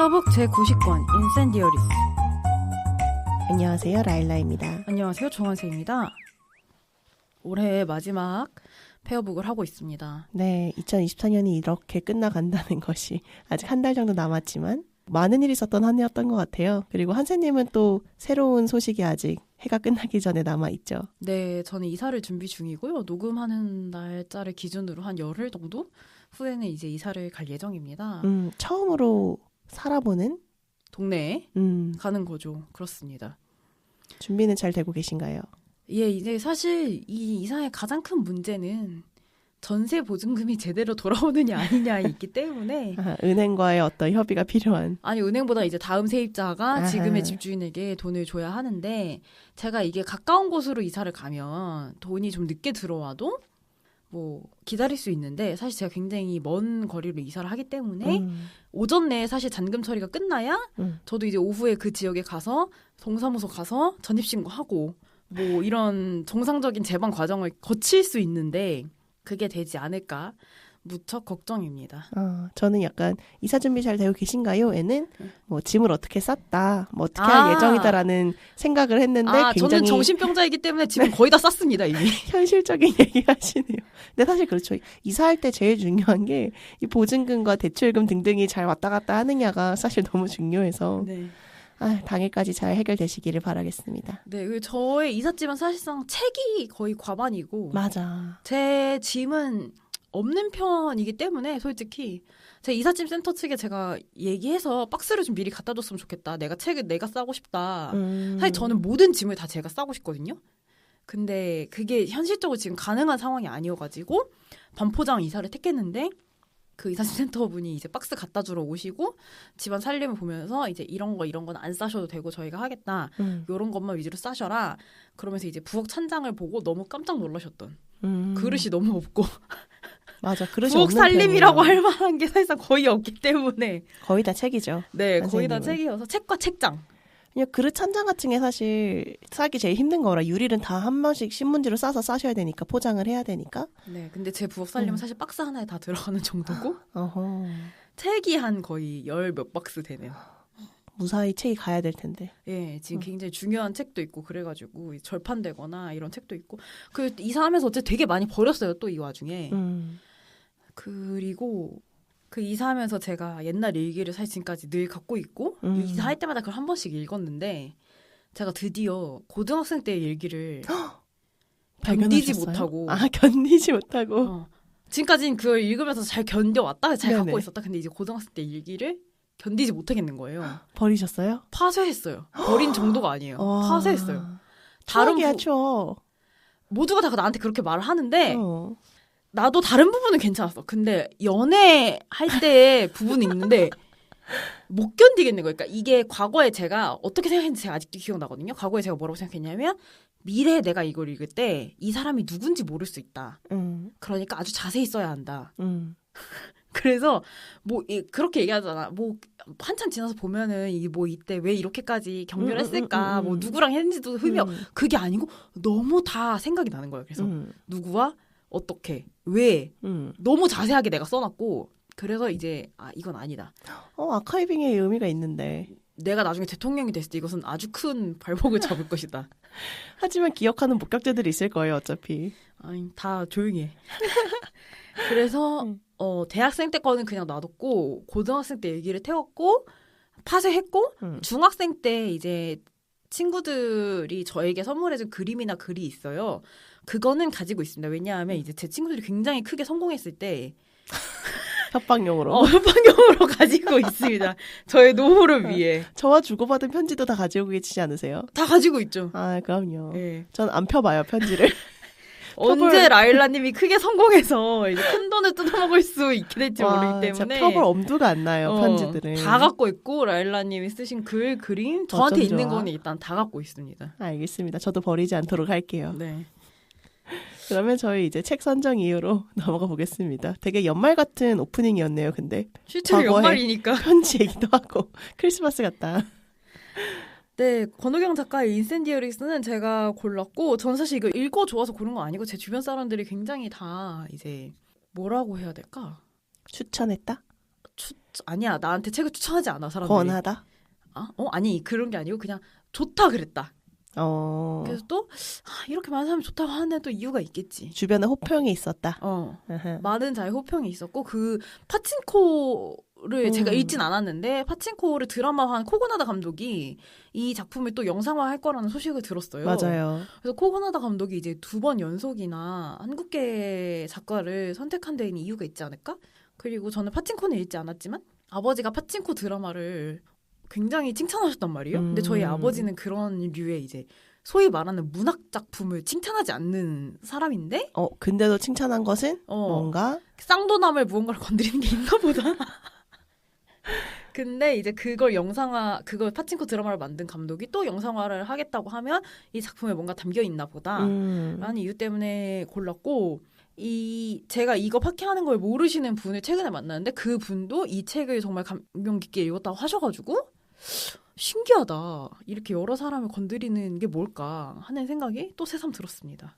페어북 제90권 인센디어리스. 안녕하세요, 라일라입니다. 안녕하세요, 정한세입니다. 올해 마지막 페어북을 하고 있습니다. 네, 2024년이 이렇게 끝나간다는 것이 아직 한 달 정도 남았지만 많은 일이 있었던 한 해였던 것 같아요. 그리고 한세님은 또 새로운 소식이 아직 해가 끝나기 전에 남아있죠. 네, 저는 이사를 준비 중이고요. 녹음하는 날짜를 기준으로 한 열흘 정도 후에는 이제 이사를 갈 예정입니다. 처음으로 살아보는 동네에 가는 거죠. 그렇습니다. 준비는 잘 되고 계신가요? 예, 이제 사실 이 이사의 가장 큰 문제는 전세 보증금이 제대로 돌아오느냐 아니냐에 있기 때문에 은행과의 어떤 협의가 필요한. 아니, 은행보다 이제 다음 세입자가 아하. 지금의 집주인에게 돈을 줘야 하는데, 제가 이게 가까운 곳으로 이사를 가면 돈이 좀 늦게 들어와도 뭐 기다릴 수 있는데, 사실 제가 굉장히 먼 거리로 이사를 하기 때문에 오전 내에 사실 잔금 처리가 끝나야 저도 이제 오후에 그 지역에 가서 동사무소 가서 전입신고하고 뭐 이런 정상적인 재반 과정을 거칠 수 있는데 그게 되지 않을까 무척 걱정입니다. 저는 약간 이사 준비 잘 되고 계신가요?에는 뭐 짐을 어떻게 쌌다, 뭐 어떻게 할 예정이다라는 생각을 했는데 굉장히 저는 정신병자이기 때문에 짐을 거의 다 쌌습니다, 이미. 현실적인 얘기 하시네요. 근데 사실 그렇죠. 이사할 때 제일 중요한 게 이 보증금과 대출금 등등이 잘 왔다 갔다 하느냐가 사실 너무 중요해서 네. 당일까지 잘 해결되시기를 바라겠습니다. 네, 그리고 저의 이삿짐은 사실상 책이 거의 과반이고, 맞아. 제 짐은 없는 편이기 때문에 솔직히 제 이삿짐 센터 측에 제가 얘기해서 박스를 좀 미리 갖다 줬으면 좋겠다. 내가 책을 내가 싸고 싶다. 사실 저는 모든 짐을 다 제가 싸고 싶거든요. 근데 그게 현실적으로 지금 가능한 상황이 아니어가지고 반포장 이사를 택했는데, 그 이삿짐 센터 분이 이제 박스 갖다 주러 오시고 집안 살림을 보면서 이제 이런 건 안 싸셔도 되고 저희가 하겠다. 이런 것만 위주로 싸셔라. 그러면서 이제 부엌 찬장을 보고 너무 깜짝 놀라셨던. 그릇이 너무 없고. 맞아. 그릇이 부엌 없는 살림이라고 편이에요. 할 만한 게 사실상 거의 없기 때문에. 거의 다 책이죠. 네, 거의 다 선생님은. 책이어서 책과 책장. 그냥 그릇 찬장 같은 게 사실 싸기 제일 힘든 거라. 유리는 다 한 번씩 신문지로 싸서 싸셔야 되니까, 포장을 해야 되니까. 네, 근데 제 부엌 살림은 사실 박스 하나에 다 들어가는 정도고 어허. 책이 한 거의 10몇 박스 되네요. 무사히 책이 가야 될 텐데. 예, 지금 굉장히 중요한 책도 있고 그래가지고 절판되거나 이런 책도 있고, 그 이사하면서 어쨌든 되게 많이 버렸어요, 또 이 와중에. 그리고 그 이사하면서 제가 옛날 일기를 사실 지금까지 늘 갖고 있고 이사할 때마다 그걸 한 번씩 읽었는데, 제가 드디어 고등학생 때 일기를 견디지 발견하셨어요? 못하고 견디지 못하고. 지금까지는 그걸 읽으면서 잘 견뎌왔다, 잘 네네. 갖고 있었다. 근데 이제 고등학생 때 일기를 견디지 못하겠는 거예요. 버리셨어요? 파쇄했어요. 버린 정도가 아니에요. 와. 파쇄했어요. 추억이야, 추억. 모두가 다 나한테 그렇게 말을 하는데 어. 나도 다른 부분은 괜찮았어. 근데 연애할 때 부분이 있는데 못 견디겠는 거예요. 그러니까 이게 과거에 제가 어떻게 생각했는지 제가 아직도 기억나거든요. 과거에 제가 뭐라고 생각했냐면, 미래에 내가 이걸 읽을 때 이 사람이 누군지 모를 수 있다. 그러니까 아주 자세히 써야 한다. 그래서 뭐 그렇게 얘기하잖아. 뭐 한참 지나서 보면은 이 뭐 이때 왜 이렇게까지 격려를 했을까, 뭐 누구랑 했는지도 그게 아니고 너무 다 생각이 나는 거예요. 그래서 누구와 어떻게 왜 너무 자세하게 내가 써놨고, 그래서 이제 이건 아니다. 아카이빙의 의미가 있는데. 내가 나중에 대통령이 됐을 때 이것은 아주 큰 발목을 잡을 것이다. 하지만 기억하는 목격자들이 있을 거예요, 어차피. 아니, 다 조용히 해. 그래서 대학생 때 거는 그냥 놔뒀고, 고등학생 때 얘기를 태웠고 파쇄했고, 중학생 때 이제 친구들이 저에게 선물해준 그림이나 글이 있어요. 그거는 가지고 있습니다. 왜냐하면 이제 제 친구들이 굉장히 크게 성공했을 때 협박용으로. 협박용으로 가지고 있습니다. 저의 노후를 위해. 저와 주고받은 편지도 다 가지고 계시지 않으세요? 다 가지고 있죠. 그럼요. 네. 전 안 펴봐요, 편지를. 언제 라일라님이 크게 성공해서 이제 큰 돈을 뜯어먹을 수 있게 될지 모르기 때문에. 진짜 펴볼 엄두가 안 나요, 편지들은. 다 갖고 있고, 라일라님이 쓰신 글, 그림, 저한테 어쩜 있는 좋아. 거는 일단 다 갖고 있습니다. 알겠습니다. 저도 버리지 않도록 할게요. 네. 그러면 저희 이제 책 선정 이후로 넘어가 보겠습니다. 되게 연말 같은 오프닝이었네요, 근데. 실제로 과거에 연말이니까. 편지 얘기도 하고 크리스마스 같다. 네, 권호경 작가의 인센디어리스는 제가 골랐고, 전 사실 이거 읽어 좋아서 고른 거 아니고 제 주변 사람들이 굉장히 다 이제 뭐라고 해야 될까? 추천했다? 아니야. 나한테 책을 추천하지 않아, 사람들이. 권하다? 아니, 그런 게 아니고 그냥 좋다 그랬다. 어. 그래서 또 이렇게 많은 사람이 좋다고 하는데 또 이유가 있겠지. 주변에 호평이 있었다. 많은 자의 호평이 있었고 그 파친코를 제가 읽진 않았는데 파친코를 드라마화한 코고나다 감독이 이 작품을 또 영상화할 거라는 소식을 들었어요. 맞아요. 그래서 코고나다 감독이 이제 2번 연속이나 한국계 작가를 선택한 데에는 이유가 있지 않을까? 그리고 저는 파친코는 읽지 않았지만 아버지가 파친코 드라마를 굉장히 칭찬하셨단 말이에요. 근데 저희 아버지는 그런 류의 이제 소위 말하는 문학 작품을 칭찬하지 않는 사람인데 근데도 칭찬한 것은 뭔가 쌍도남을 무언가를 건드리는 게 있나 보다. 근데 이제 그걸 파친코 드라마를 만든 감독이 또 영상화를 하겠다고 하면 이 작품에 뭔가 담겨 있나 보다 라는 이유 때문에 골랐고 제가 이거 파케하는 걸 모르시는 분을 최근에 만났는데 그 분도 이 책을 정말 감명 깊게 읽었다고 하셔가지고 신기하다. 이렇게 여러 사람을 건드리는 게 뭘까 하는 생각이 또 새삼 들었습니다.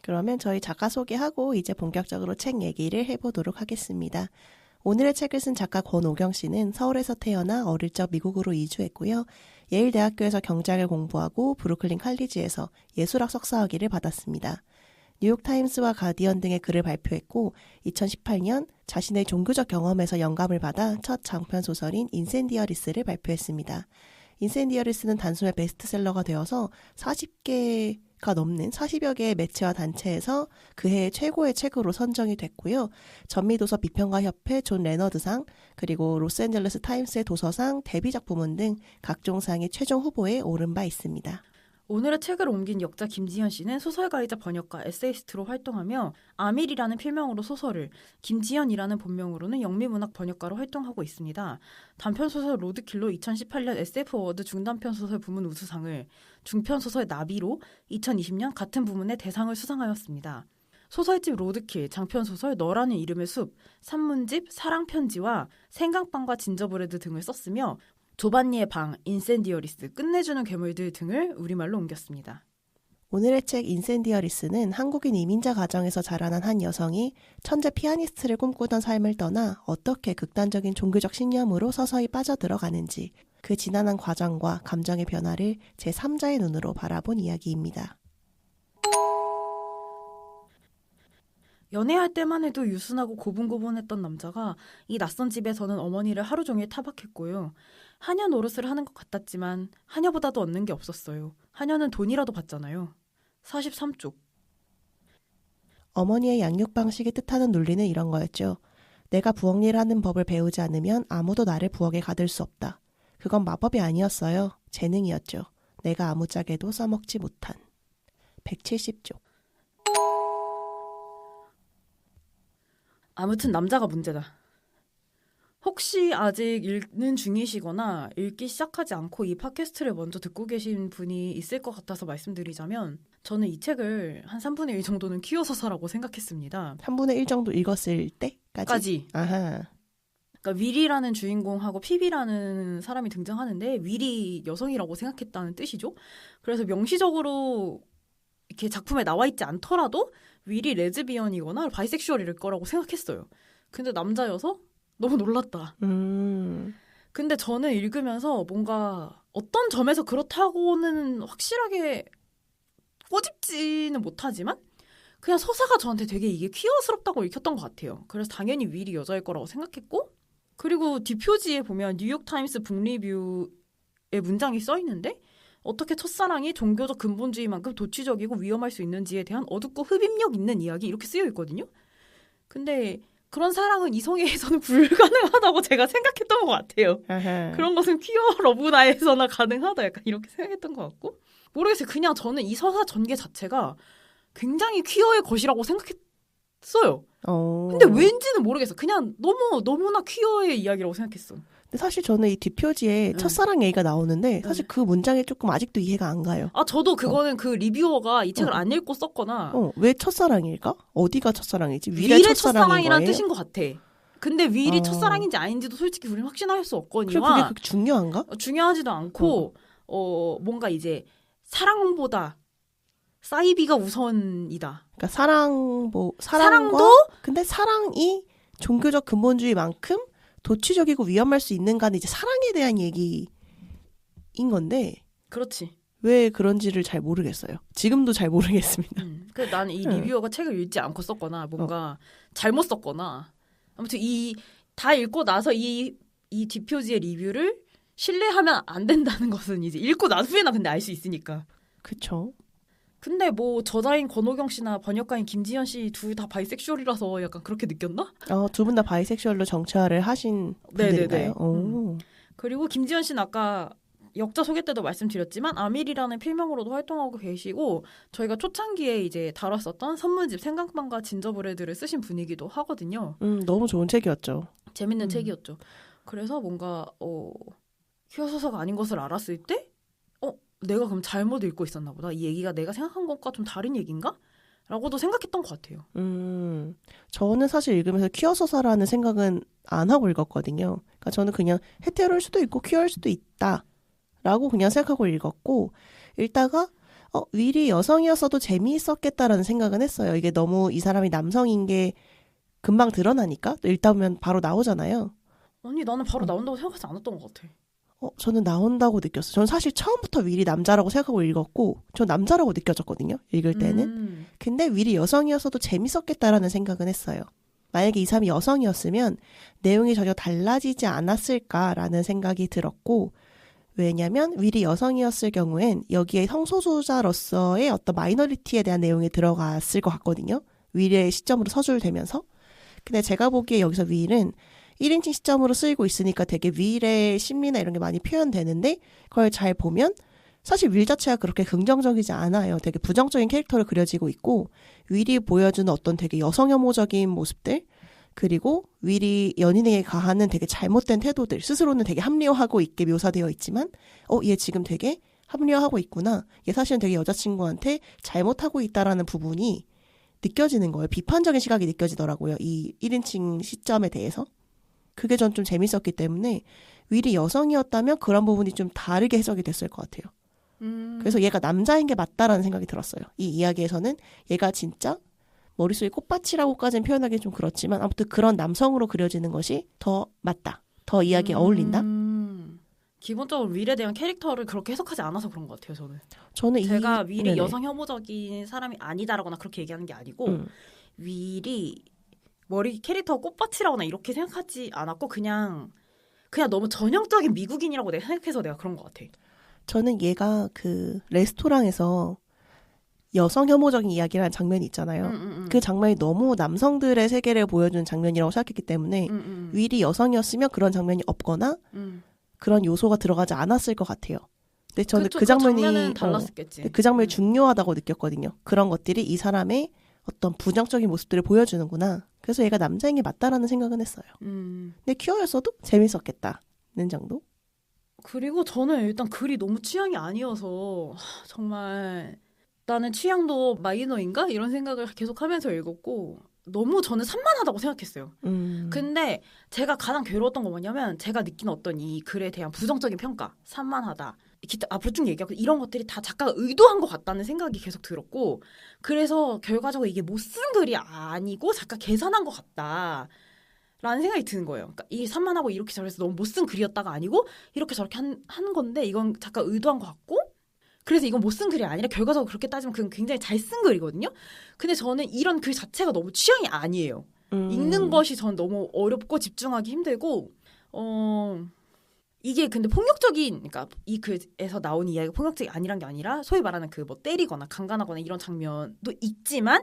그러면 저희 작가 소개하고 이제 본격적으로 책 얘기를 해보도록 하겠습니다. 오늘의 책을 쓴 작가 권오경 씨는 서울에서 태어나 어릴 적 미국으로 이주했고요. 예일대학교에서 경제학을 공부하고 브루클린 칼리지에서 예술학 석사학위를 받았습니다. 뉴욕타임스와 가디언 등의 글을 발표했고 2018년 자신의 종교적 경험에서 영감을 받아 첫 장편 소설인 인센디어리스를 발표했습니다. 인센디어리스는 단숨에 베스트셀러가 되어서 40개가 넘는 40여 개의 매체와 단체에서 그해 최고의 책으로 선정이 됐고요. 전미도서 비평가협회 존 레너드상 그리고 로스앤젤레스 타임스의 도서상 데뷔작 부문 등 각종 상의 최종 후보에 오른 바 있습니다. 오늘의 책을 옮긴 역자 김지현 씨는 소설가이자 번역가, 에세이스트로 활동하며 아밀이라는 필명으로 소설을, 김지현이라는 본명으로는 영미문학 번역가로 활동하고 있습니다. 단편소설 로드킬로 2018년 SF 어워드 중단편소설 부문 우수상을, 중편소설 나비로 2020년 같은 부문의 대상을 수상하였습니다. 소설집 로드킬, 장편소설 너라는 이름의 숲, 산문집 사랑편지와 생강빵과 진저브레드 등을 썼으며 조반니의 방, 인센디어리스, 끝내주는 괴물들 등을 우리말로 옮겼습니다. 오늘의 책 인센디어리스는 한국인 이민자 가정에서 자라난 한 여성이 천재 피아니스트를 꿈꾸던 삶을 떠나 어떻게 극단적인 종교적 신념으로 서서히 빠져들어가는지 그 지난한 과정과 감정의 변화를 제3자의 눈으로 바라본 이야기입니다. 연애할 때만 해도 유순하고 고분고분했던 남자가 이 낯선 집에서는 어머니를 하루 종일 타박했고요. 하녀 노릇을 하는 것 같았지만 하녀보다도 얻는 게 없었어요. 하녀는 돈이라도 받잖아요. 43쪽. 어머니의 양육 방식이 뜻하는 논리는 이런 거였죠. 내가 부엌일을 하는 법을 배우지 않으면 아무도 나를 부엌에 가둘 수 없다. 그건 마법이 아니었어요. 재능이었죠. 내가 아무짝에도 써먹지 못한. 170쪽. 아무튼 남자가 문제다. 혹시 아직 읽는 중이시거나 읽기 시작하지 않고 이 팟캐스트를 먼저 듣고 계신 분이 있을 것 같아서 말씀드리자면 저는 이 책을 한 3분의 1 정도는 키워서사라고 생각했습니다. 3분의 1 정도 읽었을 때까지? 아하. 그러니까 윌이라는 주인공하고 피비라는 사람이 등장하는데 윌이 여성이라고 생각했다는 뜻이죠. 그래서 명시적으로 이렇게 작품에 나와 있지 않더라도 윌이 레즈비언이거나 바이섹슈얼일 거라고 생각했어요. 근데 남자여서 너무 놀랐다. 근데 저는 읽으면서 뭔가 어떤 점에서 그렇다고는 확실하게 꼬집지는 못하지만 그냥 서사가 저한테 되게 이게 퀴어스럽다고 읽혔던 것 같아요. 그래서 당연히 윌이 여자일 거라고 생각했고 그리고 뒷표지에 보면 뉴욕타임스 북리뷰의 문장이 써있는데 어떻게 첫사랑이 종교적 근본주의만큼 도취적이고 위험할 수 있는지에 대한 어둡고 흡입력 있는 이야기 이렇게 쓰여 있거든요. 근데 그런 사랑은 이성애에서는 불가능하다고 제가 생각했던 것 같아요. 그런 것은 퀴어 러브나에서나 가능하다 약간 이렇게 생각했던 것 같고 모르겠어요. 그냥 저는 이 서사 전개 자체가 굉장히 퀴어의 것이라고 생각했어요. 근데 왠지는 모르겠어. 그냥 너무나 퀴어의 이야기라고 생각했어. 근데 사실 저는 이 뒷표지에 첫사랑 얘기가 나오는데 사실 그 문장이 조금 아직도 이해가 안 가요. 저도 그거는 그 리뷰어가 이 책을 안 읽고 썼거나 왜 첫사랑일까? 어디가 첫사랑이지? 윌의 첫사랑이란 뜻인 것 같아. 근데 윌이 첫사랑인지 아닌지도 솔직히 우리는 확신할 수 없거니와 그게 중요한가? 중요하지도 않고 뭔가 이제 사랑보다 사이비가 우선이다. 그러니까 사랑도 근데 사랑이 종교적 근본주의만큼 도취적이고 위험할 수 있는가는 이제 사랑에 대한 얘기인 건데 그렇지. 왜 그런지를 잘 모르겠어요. 지금도 잘 모르겠습니다. 그래서 나는 이 리뷰어가 책을 읽지 않고 썼거나 뭔가 잘못 썼거나 아무튼 이 다 읽고 나서 이 뒷표지의 리뷰를 신뢰하면 안 된다는 것은 이제 읽고 난 후에나 근데 알 수 있으니까. 그쵸. 근데 뭐 저자인 권호경 씨나 번역가인 김지현 씨 둘 다 바이섹슈얼이라서 약간 그렇게 느꼈나? 두 분 다 바이섹슈얼로 정체화를 하신 분들인가요? 그리고 김지현 씨는 아까 역자 소개 때도 말씀드렸지만 아밀이라는 필명으로도 활동하고 계시고 저희가 초창기에 이제 다뤘었던 선문집 생각만과 진저브레드를 쓰신 분이기도 하거든요. 너무 좋은 책이었죠. 재밌는 책이었죠. 그래서 뭔가 퀴어 소설가 아닌 것을 알았을 때 내가 그럼 잘못 읽고 있었나 보다. 이 얘기가 내가 생각한 것과 좀 다른 얘기인가? 라고도 생각했던 것 같아요. 저는 사실 읽으면서 퀴어 서사라는 생각은 안 하고 읽었거든요. 그러니까 저는 그냥 헤테로일 수도 있고 퀴어일 수도 있다 라고 그냥 생각하고 읽었고 읽다가 윌이 여성이었어도 재미있었겠다라는 생각은 했어요. 이게 너무 이 사람이 남성인 게 금방 드러나니까 읽다 보면 바로 나오잖아요. 아니 나는 바로 나온다고 생각하지 않았던 것 같아. 저는 나온다고 느꼈어요. 저는 사실 처음부터 윌이 남자라고 생각하고 읽었고 전 남자라고 느껴졌거든요. 읽을 때는. 근데 윌이 여성이었어도 재밌었겠다라는 생각은 했어요. 만약에 이 사람이 여성이었으면 내용이 전혀 달라지지 않았을까라는 생각이 들었고 왜냐면 윌이 여성이었을 경우엔 여기에 성소수자로서의 어떤 마이너리티에 대한 내용이 들어갔을 것 같거든요. 윌의 시점으로 서술되면서. 근데 제가 보기에 여기서 윌은 1인칭 시점으로 쓰이고 있으니까 되게 윌의 심리나 이런 게 많이 표현되는데 그걸 잘 보면 사실 윌 자체가 그렇게 긍정적이지 않아요. 되게 부정적인 캐릭터로 그려지고 있고 윌이 보여주는 어떤 되게 여성 혐오적인 모습들 그리고 윌이 연인에게 가하는 되게 잘못된 태도들 스스로는 되게 합리화하고 있게 묘사되어 있지만 얘 지금 되게 합리화하고 있구나. 얘 사실은 되게 여자친구한테 잘못하고 있다라는 부분이 느껴지는 거예요. 비판적인 시각이 느껴지더라고요. 이 1인칭 시점에 대해서. 그게 전 좀 재밌었기 때문에 윌이 여성이었다면 그런 부분이 좀 다르게 해석이 됐을 것 같아요. 그래서 얘가 남자인 게 맞다라는 생각이 들었어요. 이 이야기에서는 얘가 진짜 머릿속에 꽃밭이라고까지는 표현하기 좀 그렇지만 아무튼 그런 남성으로 그려지는 것이 더 맞다. 더 이야기에 어울린다. 기본적으로 윌에 대한 캐릭터를 그렇게 해석하지 않아서 그런 것 같아요. 저는 제가 윌이 여성 혐오적인 사람이 아니다라거나 그렇게 얘기하는 게 아니고 윌이 머리 캐릭터 꽃밭이라거나 이렇게 생각하지 않았고 그냥 너무 전형적인 미국인이라고 내가 생각해서 내가 그런 것 같아. 저는 얘가 그 레스토랑에서 여성 혐오적인 이야기라는 장면이 있잖아요. 그 장면이 너무 남성들의 세계를 보여주는 장면이라고 생각했기 때문에 윌이 여성이었으면 그런 장면이 없거나 그런 요소가 들어가지 않았을 것 같아요. 근데 저는 그 장면이 달랐었겠지. 그 장면이 중요하다고 느꼈거든요. 그런 것들이 이 사람의 어떤 부정적인 모습들을 보여주는구나. 그래서 얘가 남자인 게 맞다라는 생각은 했어요. 근데 퀴어였어도 재밌었겠다는 정도? 그리고 저는 일단 글이 너무 취향이 아니어서 정말 나는 취향도 마이너인가? 이런 생각을 계속하면서 읽었고 너무 저는 산만하다고 생각했어요. 근데 제가 가장 괴로웠던 건 뭐냐면 제가 느낀 어떤 이 글에 대한 부정적인 평가, 산만하다. 앞으로 쭉 얘기하고 이런 것들이 다 작가가 의도한 것 같다는 생각이 계속 들었고 그래서 결과적으로 이게 못 쓴 글이 아니고 작가 계산한 것 같다. 라는 생각이 드는 거예요. 그러니까 이 산만하고 이렇게 저래서 너무 못 쓴 글이었다가 아니고 이렇게 저렇게 한 건데 이건 작가 의도한 것 같고 그래서 이건 못 쓴 글이 아니라 결과적으로 그렇게 따지면 그건 굉장히 잘 쓴 글이거든요. 근데 저는 이런 글 자체가 너무 취향이 아니에요. 읽는 것이 전 너무 어렵고 집중하기 힘들고 이게 근데 폭력적인 그러니까 이 글에서 나온 이야기가 폭력적이 아니란 게 아니라 소위 말하는 그 뭐 때리거나 강간하거나 이런 장면도 있지만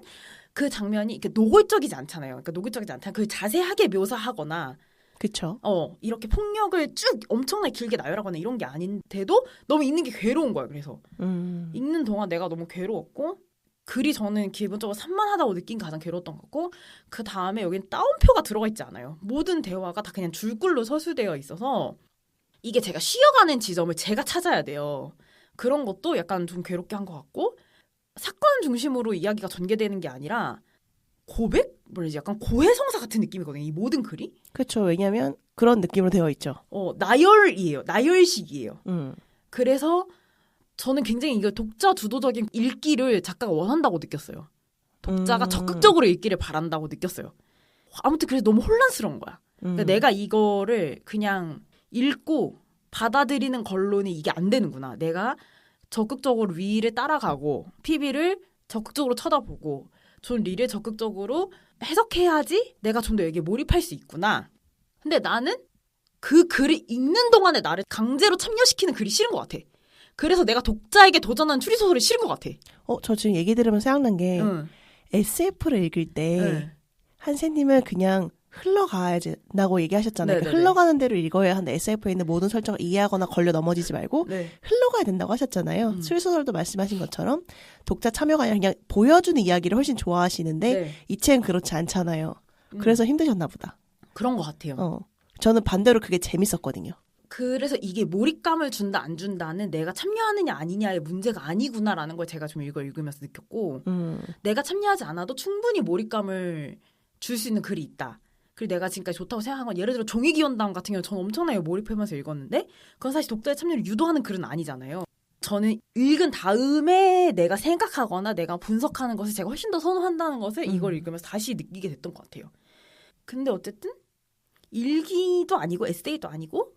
그 장면이 이렇게 노골적이지 않잖아요. 그러니까 노골적이지 않다. 그 자세하게 묘사하거나 그쵸. 이렇게 폭력을 쭉 엄청나게 길게 나열하거나 이런 게 아닌데도 너무 읽는 게 괴로운 거야. 그래서 읽는 동안 내가 너무 괴로웠고 글이 저는 기본적으로 산만하다고 느낀 게 가장 괴로웠던 것 같고 그 다음에 여기는 따옴표가 들어가 있지 않아요. 모든 대화가 다 그냥 줄글로 서술되어 있어서 이게 제가 쉬어가는 지점을 제가 찾아야 돼요. 그런 것도 약간 좀 괴롭게 한 것 같고 사건 중심으로 이야기가 전개되는 게 아니라 고백? 뭐지? 약간 고해성사 같은 느낌이거든요. 이 모든 글이. 그렇죠. 왜냐하면 그런 느낌으로 되어 있죠. 나열이에요. 나열식이에요. 그래서 저는 굉장히 이거 독자 주도적인 읽기를 작가가 원한다고 느꼈어요. 독자가 적극적으로 읽기를 바란다고 느꼈어요. 아무튼 그래서 너무 혼란스러운 거야. 그러니까 내가 이거를 그냥 읽고 받아들이는 걸로는 이게 안 되는구나. 내가 적극적으로 위를 따라가고 PB를 적극적으로 쳐다보고 존 리를 적극적으로 해석해야지 내가 좀 더 여기에 몰입할 수 있구나. 근데 나는 그 글을 읽는 동안에 나를 강제로 참여시키는 글이 싫은 것 같아. 그래서 내가 독자에게 도전하는 추리소설이 싫은 것 같아. 저 지금 얘기 들으면서 생각난 게 SF를 읽을 때 한세님은 그냥 흘러가야 된다고 얘기하셨잖아요. 그러니까 흘러가는 대로 읽어야 하는데 SF에 있는 모든 설정을 이해하거나 걸려 넘어지지 말고 흘러가야 된다고 하셨잖아요. 추리소설도 말씀하신 것처럼 독자 참여가 아니라 그냥 보여주는 이야기를 훨씬 좋아하시는데 이 책은 그렇지 않잖아요. 그래서 힘드셨나 보다. 그런 것 같아요. 저는 반대로 그게 재밌었거든요. 그래서 이게 몰입감을 준다 안 준다는 내가 참여하느냐 아니냐의 문제가 아니구나라는 걸 제가 좀 이걸 읽으면서 느꼈고 내가 참여하지 않아도 충분히 몰입감을 줄 수 있는 글이 있다. 그리고 내가 지금까지 좋다고 생각한 건 예를 들어 종이기원담 같은 경우는 저는 엄청나게 몰입하면서 읽었는데 그건 사실 독자의 참여를 유도하는 글은 아니잖아요. 저는 읽은 다음에 내가 생각하거나 내가 분석하는 것을 제가 훨씬 더 선호한다는 것을 이걸 읽으면서 다시 느끼게 됐던 것 같아요. 근데 어쨌든 일기도 아니고 에세이도 아니고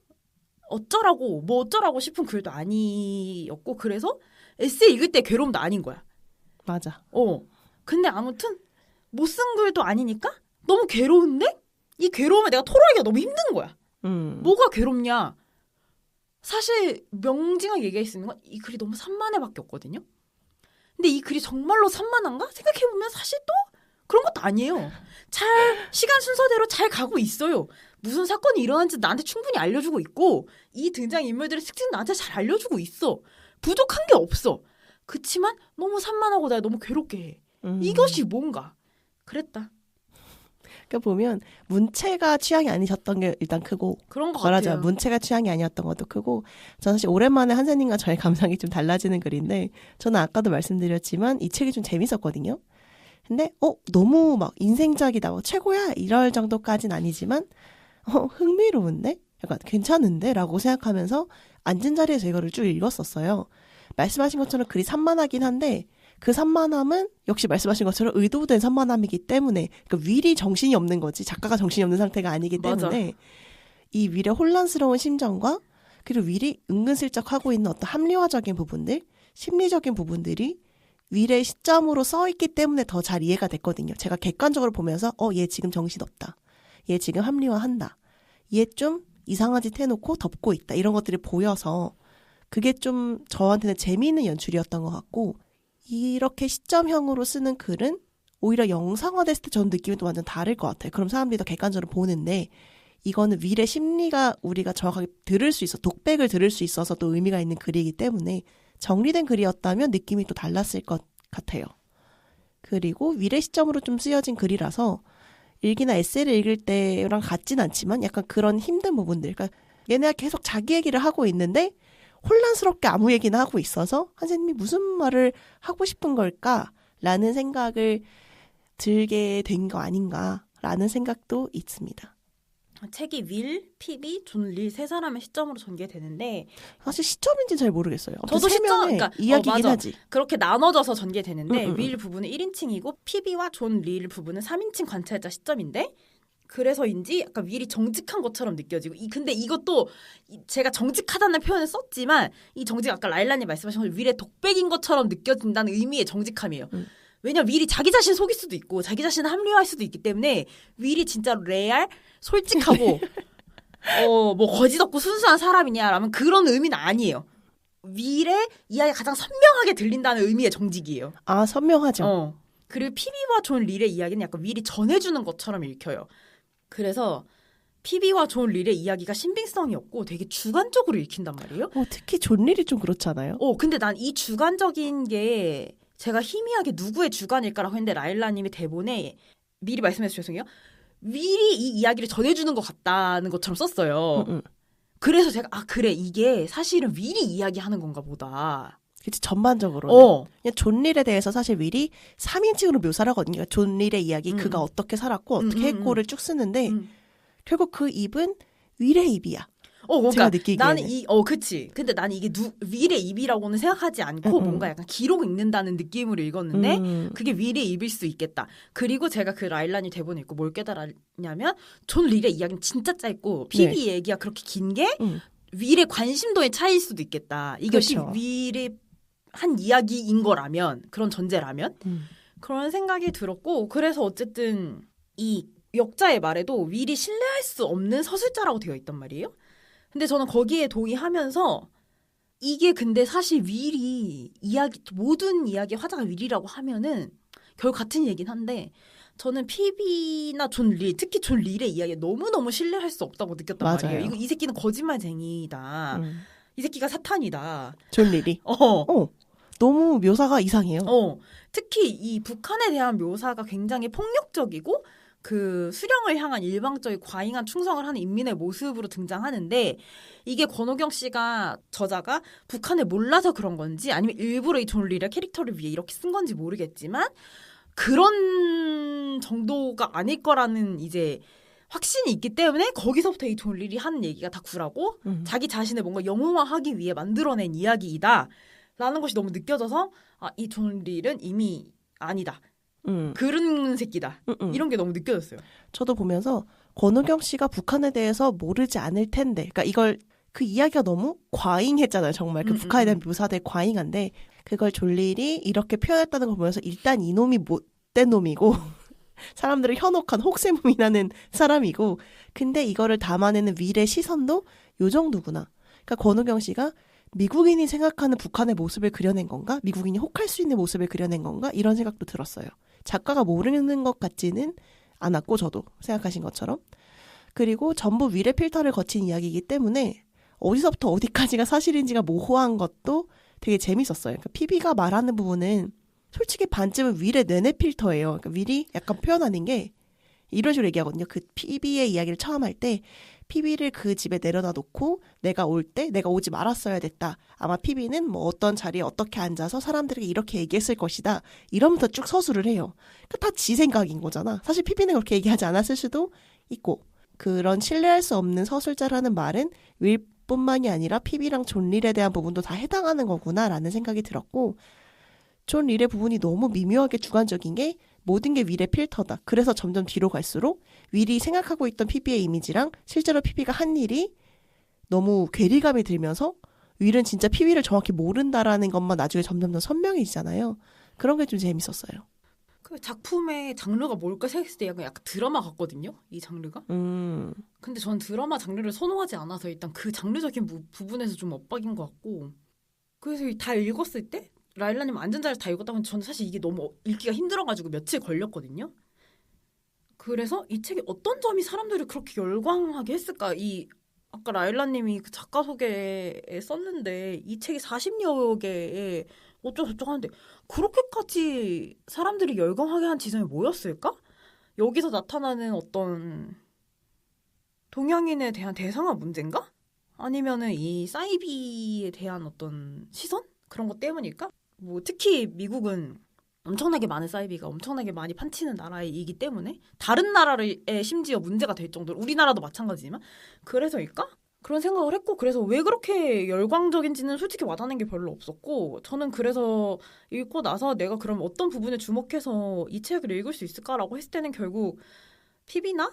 어쩌라고 싶은 글도 아니었고 그래서 에세이 읽을 때 괴로움도 아닌 거야. 맞아. 근데 아무튼 못 쓴 글도 아니니까 너무 괴로운데 이 괴로움을 내가 토로하기가 너무 힘든 거야. 뭐가 괴롭냐. 사실 명징하게 얘기할 수 있는 건 이 글이 너무 산만해밖에 없거든요. 근데 이 글이 정말로 산만한가? 생각해보면 사실 또 그런 것도 아니에요. 시간 순서대로 잘 가고 있어요. 무슨 사건이 일어난지 나한테 충분히 알려주고 있고 이 등장인물들의 특징 나한테 잘 알려주고 있어. 부족한 게 없어. 그치만 너무 산만하고 내가 너무 괴롭게 해. 이것이 뭔가. 그랬다. 그러니까 보면 문체가 취향이 아니셨던 게 일단 크고 그런 것 같아요. 문체가 취향이 아니었던 것도 크고 저는 사실 오랜만에 한세님과 저의 감상이 좀 달라지는 글인데 저는 아까도 말씀드렸지만 이 책이 좀 재밌었거든요. 근데 너무 막 인생작이다 최고야 이럴 정도까지는 아니지만 흥미로운데? 약간 괜찮은데? 라고 생각하면서 앉은 자리에서 이거를 쭉 읽었었어요. 말씀하신 것처럼 글이 산만하긴 한데 그 산만함은 역시 말씀하신 것처럼 의도된 산만함이기 때문에 그러니까 윌이 정신이 없는 거지 작가가 정신이 없는 상태가 아니기 때문에 맞아. 이 윌의 혼란스러운 심정과 그리고 윌이 은근슬쩍 하고 있는 어떤 합리화적인 부분들 심리적인 부분들이 윌의 시점으로 써있기 때문에 더 잘 이해가 됐거든요. 제가 객관적으로 보면서 얘 지금 정신없다. 얘 지금 합리화한다. 얘 좀 이상한 짓 해놓고 덮고 있다. 이런 것들이 보여서 그게 좀 저한테는 재미있는 연출이었던 것 같고 이렇게 시점형으로 쓰는 글은 오히려 영상화됐을 때 전 느낌이 또 완전 다를 것 같아요. 그럼 사람들이 더 객관적으로 보는데 이거는 윌의 심리가 우리가 정확하게 들을 수 있어 독백을 들을 수 있어서 또 의미가 있는 글이기 때문에 정리된 글이었다면 느낌이 또 달랐을 것 같아요. 그리고 윌의 시점으로 좀 쓰여진 글이라서 일기나 에세이를 읽을 때랑 같진 않지만 약간 그런 힘든 부분들 그러니까 얘네가 계속 자기 얘기를 하고 있는데 혼란스럽게 아무 얘기나 하고 있어서 한세님이 무슨 말을 하고 싶은 걸까라는 생각을 들게 된 거 아닌가라는 생각도 있습니다. 책이 윌, 피비, 존, 릴 세 사람의 시점으로 전개되는데 사실 시점인지는 잘 모르겠어요. 저도 시점, 그러니까 이야기긴 하지. 그렇게 나눠져서 전개되는데 윌 부분은 1인칭이고 피비와 존, 릴 부분은 3인칭 관찰자 시점인데 그래서인지 약간 윌이 정직한 것처럼 느껴지고 근데 이것도 제가 정직하다는 표현을 썼지만 이 정직 아까 라일라님 말씀하신 것처럼 윌의 독백인 것처럼 느껴진다는 의미의 정직함이에요. 왜냐면 윌이 자기 자신 속일 수도 있고 자기 자신을 합리화할 수도 있기 때문에 윌이 진짜 레알, 솔직하고 뭐 거짓 없고 순수한 사람이냐라면 그런 의미는 아니에요. 윌의 이야기가 가장 선명하게 들린다는 의미의 정직이에요. 아 선명하죠. 그리고 피비와 존 릴의 이야기는 약간 윌이 전해주는 것처럼 읽혀요. 그래서 피비와 존 릴의 이야기가 신빙성이 없고 되게 주관적으로 읽힌단 말이에요. 특히 존 릴이 좀 그렇잖아요. 근데 난 이 주관적인 게 제가 희미하게 누구의 주관일까라고 했는데 라일라님이 대본에 미리 말씀해서 죄송해요. 윌이 이 이야기를 전해주는 것 같다는 것처럼 썼어요. 그래서 제가 그래 이게 사실은 윌이 이야기하는 건가 보다. 그치 전반적으로 그냥 존 릴에 대해서 사실 윌이 3인칭으로 묘사를 하거든요. 그러니까 존 릴의 이야기 그가 어떻게 살았고 어떻게 했고를 쭉 쓰는데 결국 그 입은 윌의 입이야. 그러니까 제가 느끼기에는. 나는 그치. 근데 나는 이게 윌의 입이라고는 생각하지 않고 뭔가 약간 기록 읽는다는 느낌으로 읽었는데 그게 윌의 입일 수 있겠다. 그리고 제가 그 라일란이 대본을 읽고 뭘 깨달았냐면 존 릴의 이야기는 진짜 짧고 피비 얘기가 그렇게 긴 게 윌의 관심도의 차이일 수도 있겠다. 이것이 그렇죠. 윌의 한 이야기인 거라면, 그런 전제라면 그런 생각이 들었고, 그래서 어쨌든 이 역자의 말에도 윌이 신뢰할 수 없는 서술자라고 되어 있단 말이에요. 근데 저는 거기에 동의하면서 이게 근데 사실 윌이 모든 이야기의 화자가 윌이라고 하면은 결국 같은 얘기긴 한데 저는 피비나 존 릴, 특히 존 릴의 이야기에 너무너무 신뢰할 수 없다고 느꼈단 맞아요. 말이에요. 이 새끼는 거짓말쟁이다. 이 새끼가 사탄이다. 존 릴이. 너무 묘사가 이상해요. 특히 이 북한에 대한 묘사가 굉장히 폭력적이고 그 수령을 향한 일방적인 과잉한 충성을 하는 인민의 모습으로 등장하는데 이게 권오경 씨가 저자가 북한을 몰라서 그런 건지 아니면 일부러 이 존 릴의 캐릭터를 위해 이렇게 쓴 건지 모르겠지만 그런 정도가 아닐 거라는 이제 확신이 있기 때문에 거기서부터 이 존 릴이 하는 얘기가 다 구라고 자기 자신을 뭔가 영웅화하기 위해 만들어낸 이야기이다 라는 것이 너무 느껴져서 이 존 릴은 이미 아니다. 그런 새끼다. 이런 게 너무 느껴졌어요. 저도 보면서 권오경 씨가 북한에 대해서 모르지 않을 텐데, 그러니까 그 이야기가 너무 과잉했잖아요. 정말 그 북한에 대한 묘사들 과잉한데 그걸 존 릴이 이렇게 표현했다는 걸 보면서 일단 이놈이 못된 놈이고 사람들을 현혹한 혹세무민 하는 사람이고, 근데 이거를 담아내는 윌의 시선도 요 정도구나. 그러니까 권오경 씨가 미국인이 생각하는 북한의 모습을 그려낸 건가? 미국인이 혹할 수 있는 모습을 그려낸 건가? 이런 생각도 들었어요. 작가가 모르는 것 같지는 않았고 저도 생각하신 것처럼. 그리고 전부 윌의 필터를 거친 이야기이기 때문에 어디서부터 어디까지가 사실인지가 모호한 것도 되게 재밌었어요. 그러니까 피비가 말하는 부분은 솔직히 반쯤은 윌의 뇌내 필터예요. 그러니까 윌이 약간 표현하는 게 이런 식으로 얘기하거든요. 그 피비의 이야기를 처음 할 때 피비를 그 집에 내려다 놓고 내가 올 때 내가 오지 말았어야 됐다. 아마 피비는 뭐 어떤 자리에 어떻게 앉아서 사람들에게 이렇게 얘기했을 것이다. 이러면서 쭉 서술을 해요. 그러니까 다 지 생각인 거잖아. 사실 피비는 그렇게 얘기하지 않았을 수도 있고, 그런 신뢰할 수 없는 서술자라는 말은 윌뿐만이 아니라 피비랑 존 릴에 대한 부분도 다 해당하는 거구나라는 생각이 들었고, 존 릴의 부분이 너무 미묘하게 주관적인 게 모든 게 윌의 필터다. 그래서 점점 뒤로 갈수록 윌이 생각하고 있던 피비의 이미지랑 실제로 피비가 한 일이 너무 괴리감이 들면서 윌은 진짜 피비를 정확히 모른다라는 것만 나중에 점점 더 선명해지잖아요. 그런 게 좀 재밌었어요. 그 작품의 장르가 뭘까 생각했을 때 약간 드라마 같거든요. 이 장르가. 근데 전 드라마 장르를 선호하지 않아서 일단 그 장르적인 부분에서 좀 엇박인 것 같고, 그래서 다 읽었을 때 라일라님 안전자를 다 읽었다면 저는 사실 이게 너무 읽기가 힘들어가지고 며칠 걸렸거든요. 그래서 이 책이 어떤 점이 사람들을 그렇게 열광하게 했을까? 아까 라일라님이 그 작가 소개에 썼는데 이 책이 40여 개에 어쩌고저쩌고 하는데 그렇게까지 사람들이 열광하게 한 지점이 뭐였을까? 여기서 나타나는 어떤 동양인에 대한 대상화 문제인가? 아니면은 이 사이비에 대한 어떤 시선? 그런 것 때문일까? 뭐 특히 미국은 엄청나게 많은 사이비가 엄청나게 많이 판치는 나라이기 때문에 다른 나라에 심지어 문제가 될 정도로, 우리나라도 마찬가지지만 그래서일까? 그런 생각을 했고, 그래서 왜 그렇게 열광적인지는 솔직히 와닿는 게 별로 없었고, 저는 그래서 읽고 나서 내가 그럼 어떤 부분에 주목해서 이 책을 읽을 수 있을까라고 했을 때는 결국 피비나